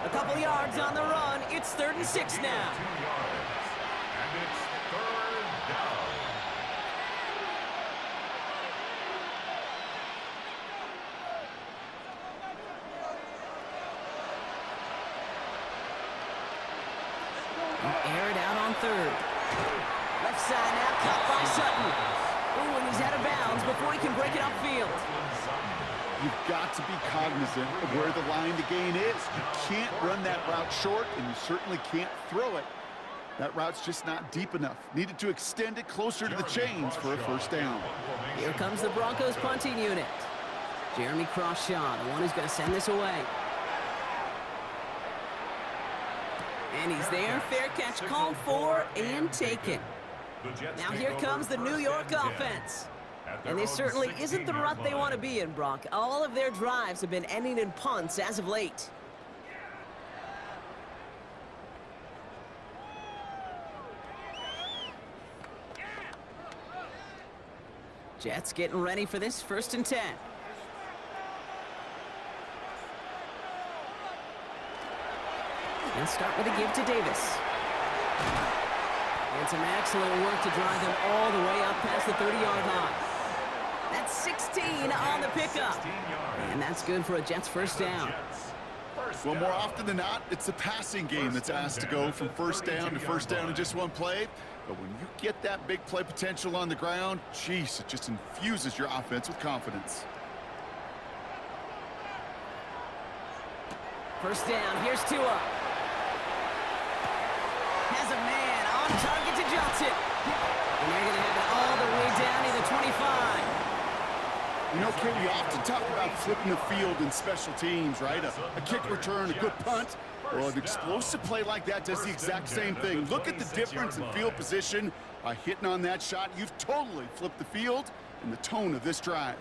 A couple yards on the run. It's 3rd and 6 now. And it's 3rd down. Air it out on 3rd. Left side now, caught by Sutton. Ooh, and he's out of bounds before he can break it upfield. You've got to be cognizant of where the line to gain is. You can't run that route short, and you certainly can't throw it. That route's just not deep enough. Needed to extend it closer to the chains for a first down. Here comes the Broncos punting unit. Jeremy Crawshaw, the one who's going to send this away. And he's there. Fair catch called for and taken. Now here comes the New York offense. And this certainly isn't the rut they want to be in, Brock. All of their drives have been ending in punts as of late. Jets getting ready for this 1st and 10. And start with a give to Davis. And some excellent work to drive them all the way up past the 30-yard line. That's 16 on the pickup. And that's good for a Jets first down. Well, more often than not, it's the passing game that's asked to go from first down to first down in just one play. But when you get that big play potential on the ground, geez, it just infuses your offense with confidence. First down, here's Tua. Has a man on target to Johnson. And they're going to have it all the way down to the 25. You know, Kate, we often talk about flipping the field in special teams, right? A kick return, a good punt. Well, an explosive play like that does the exact same thing. Look at the difference in field position. By hitting on that shot, you've totally flipped the field and the tone of this drive.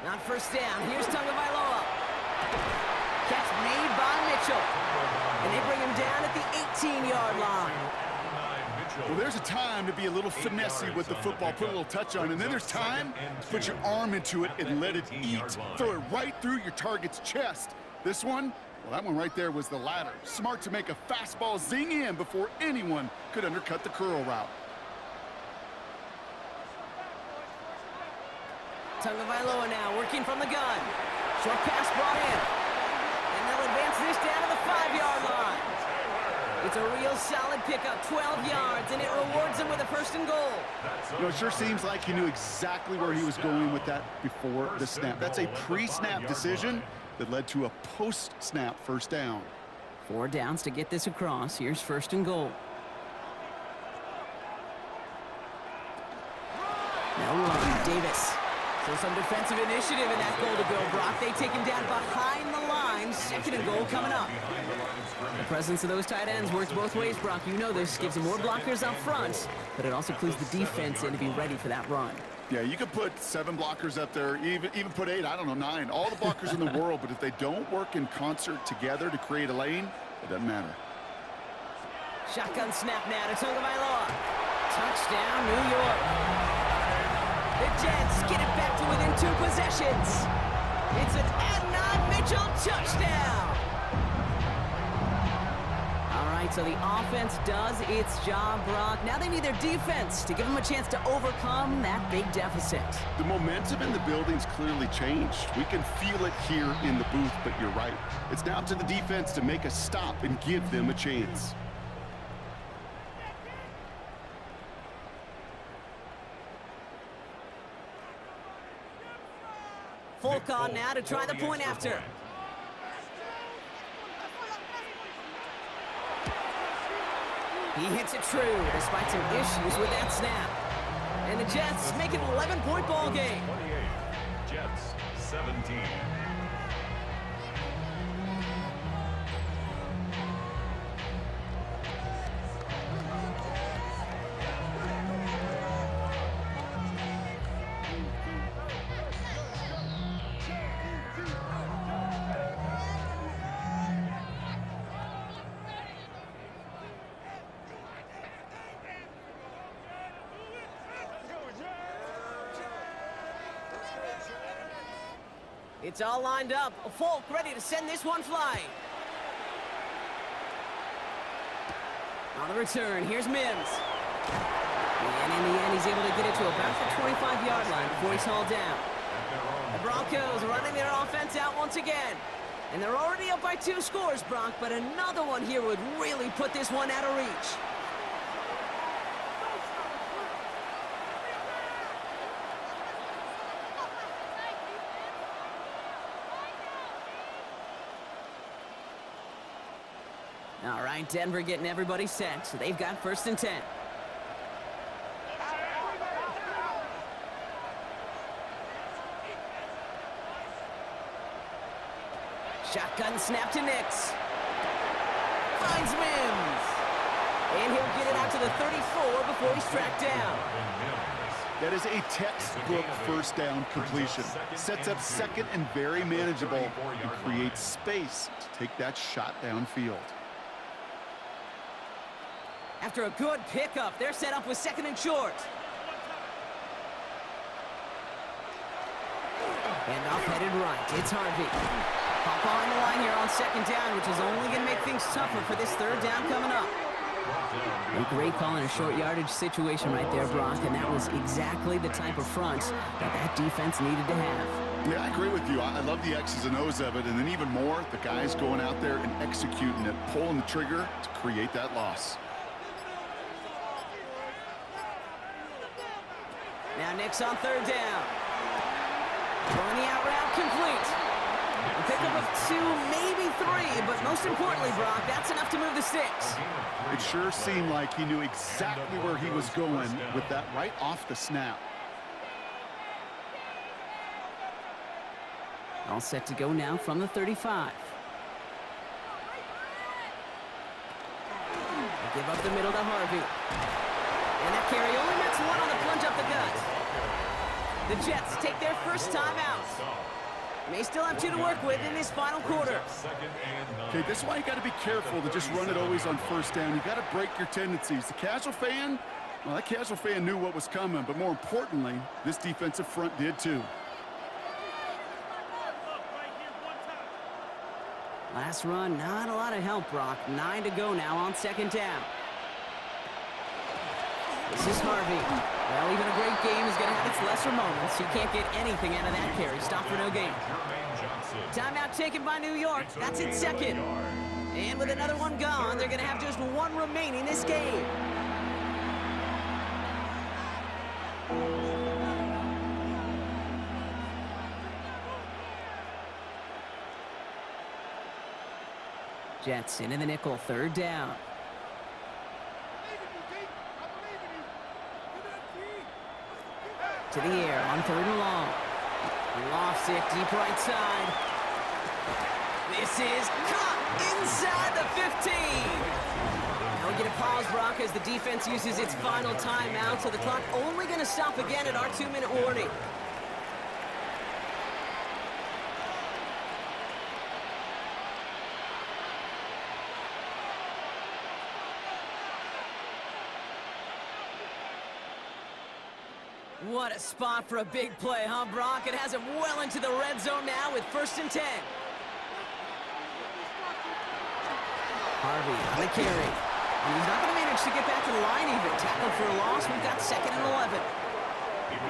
On first down, here's Tagovailoa. Catch made by Mitchell. And they bring him down at the 18-yard line. Well, there's a time to be a little finessey with the football, put a little touch on, and then there's time to put your arm into it and let it eat. Throw it right through your target's chest. This one, well, that one right there was the latter. Smart to make a fastball zing in before anyone could undercut the curl route. Tagovailoa now working from the gun. Short pass brought in. And they'll advance this down to the 5-yard line. It's a real solid pickup, 12 yards, and it rewards him with a 1st and goal. You know, it sure seems like he knew exactly where he was going with that before the snap. That's a pre-snap decision that led to a post-snap first down. 4 downs to get this across. Here's 1st and goal. No run. Davis. So some defensive initiative in that goal to go, Brock. They take him down behind the line. Second and goal coming up. The presence of those tight ends works both ways, Brock. You know this. Gives them more blockers up front, but it also clues the defense in to be ready for that run. Yeah, you could put 7 blockers up there, even put 8, I don't know, 9. All the blockers in the world, but if they don't work in concert together to create a lane, it doesn't matter. Shotgun snap now to Tagovailoa. Touchdown, New York. The Jets get it back to within 2 possessions. It's an Adnan Mitchell touchdown. All right, so the offense does its job, Brock. Now they need their defense to give them a chance to overcome that big deficit. The momentum in the building's clearly changed. We can feel it here in the booth, but you're right. It's now up to the defense to make a stop and give them a chance. Folk on now to try the point after. He hits it true despite some issues with that snap. And the Jets make it an 11-point ball game. 28, Jets 17. It's all lined up. Folk ready to send this one flying. On the return, here's Mims. And in the end, he's able to get it to about the 25-yard line before he's hauled down. The Broncos running their offense out once again. And they're already up by 2 scores, Brock, but another one here would really put this one out of reach. All right, Denver getting everybody set, so they've got 1st and 10. Shotgun snap to Nix. Finds Mims. And he'll get it out to the 34 before he's tracked down. That is a textbook first down completion. Sets up second and very manageable and creates space to take that shot downfield. After a good pickup, they're set up with 2nd and short. And off headed right, it's Harvey. Pop behind the line here on 2nd down, which is only going to make things tougher for this 3rd down coming up. A great call in a short yardage situation right there, Brock, and that was exactly the type of front that defense needed to have. Yeah, I agree with you. I love the X's and O's of it, and then even more, the guys going out there and executing it, pulling the trigger to create that loss. Now Nix on 3rd down. Throwing the out route complete. A pickup of 2, maybe 3, but most importantly, Brock, that's enough to move the sticks. It sure seemed like he knew exactly where he was going with that right off the snap. All set to go now from the 35. They give up the middle to Harvey. And that carry only makes 1 on the plunge up the gut. The Jets take their first time out. May still have 2 to work with in this final quarter. Okay, this is why you got to be careful to just run it always on 1st down. You got to break your tendencies. The casual fan, well, that casual fan knew what was coming, but more importantly, this defensive front did too. Last run, not a lot of help, Brock. 9 to go now on 2nd down. This is Harvey. Well, even a great game is going to have its lesser moments. You can't get anything out of that carry. Stop for no gain. Timeout taken by New York. That's its 2nd. And with another one gone, they're going to have just 1 remaining this game. Jets into the nickel, 3rd down. To the air on 3rd and long. Lofts it deep right side. This is caught inside the 15. Now we get a pause, Brock, as the defense uses its final timeout, so the clock only going to stop again at our 2-minute warning. What a spot for a big play, huh, Brock? It has him well into the red zone now with 1st and 10. Harvey on the carry. And he's not going to manage to get back to the line even. Tackled for a loss. We've got 2nd and 11.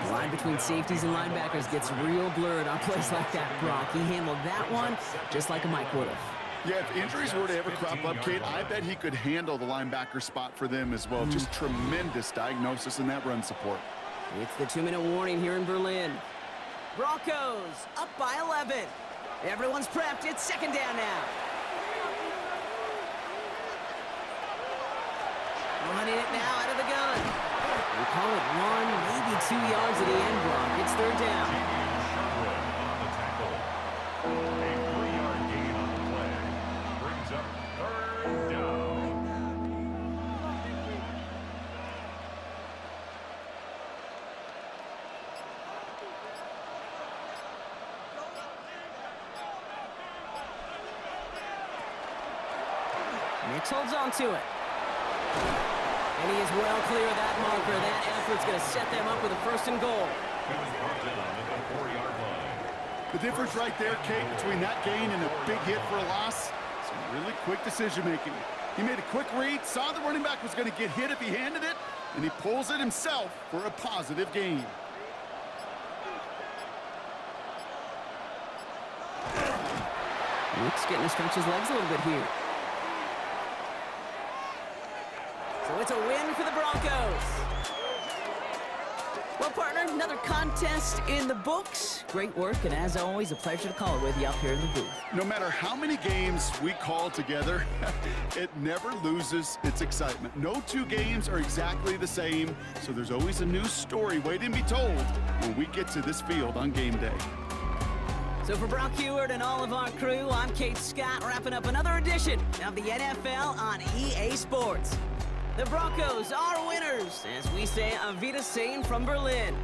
The line between safeties and linebackers gets real blurred on plays like that, Brock. He handled that one just like a Mike would have. Yeah, if injuries were to ever crop up, Kate, I bet he could handle the linebacker spot for them as well. Just tremendous diagnosis in that run support. It's the 2-minute warning here in Berlin. Broncos up by 11. Everyone's prepped. It's 2nd down now. Running it now out of the gun. We call it 1, maybe 2 yards at the end, Brock. It's 3rd down. On the tackle. A 3-yard gain on the play. Brings up 3rd down. Nix holds on to it. And he is well clear of that marker. That effort's going to set them up with a 1st and goal. He was brought down at the 4-yard line. The difference right there, Kate, between that gain and a big hit for a loss, some really quick decision-making. He made a quick read, saw the running back was going to get hit if he handed it, and he pulls it himself for a positive gain. Nick's getting to stretch his legs a little bit here. So it's a win for the Broncos. Well, partner, another contest in the books. Great work, and as always, a pleasure to call it with you up here in the booth. No matter how many games we call together, it never loses its excitement. No 2 games are exactly the same, so there's always a new story waiting to be told when we get to this field on game day. So for Brock Heward and all of our crew, I'm Kate Scott, wrapping up another edition of the NFL on EA Sports. The Broncos are winners, as we say Auf Wiedersehen from Berlin.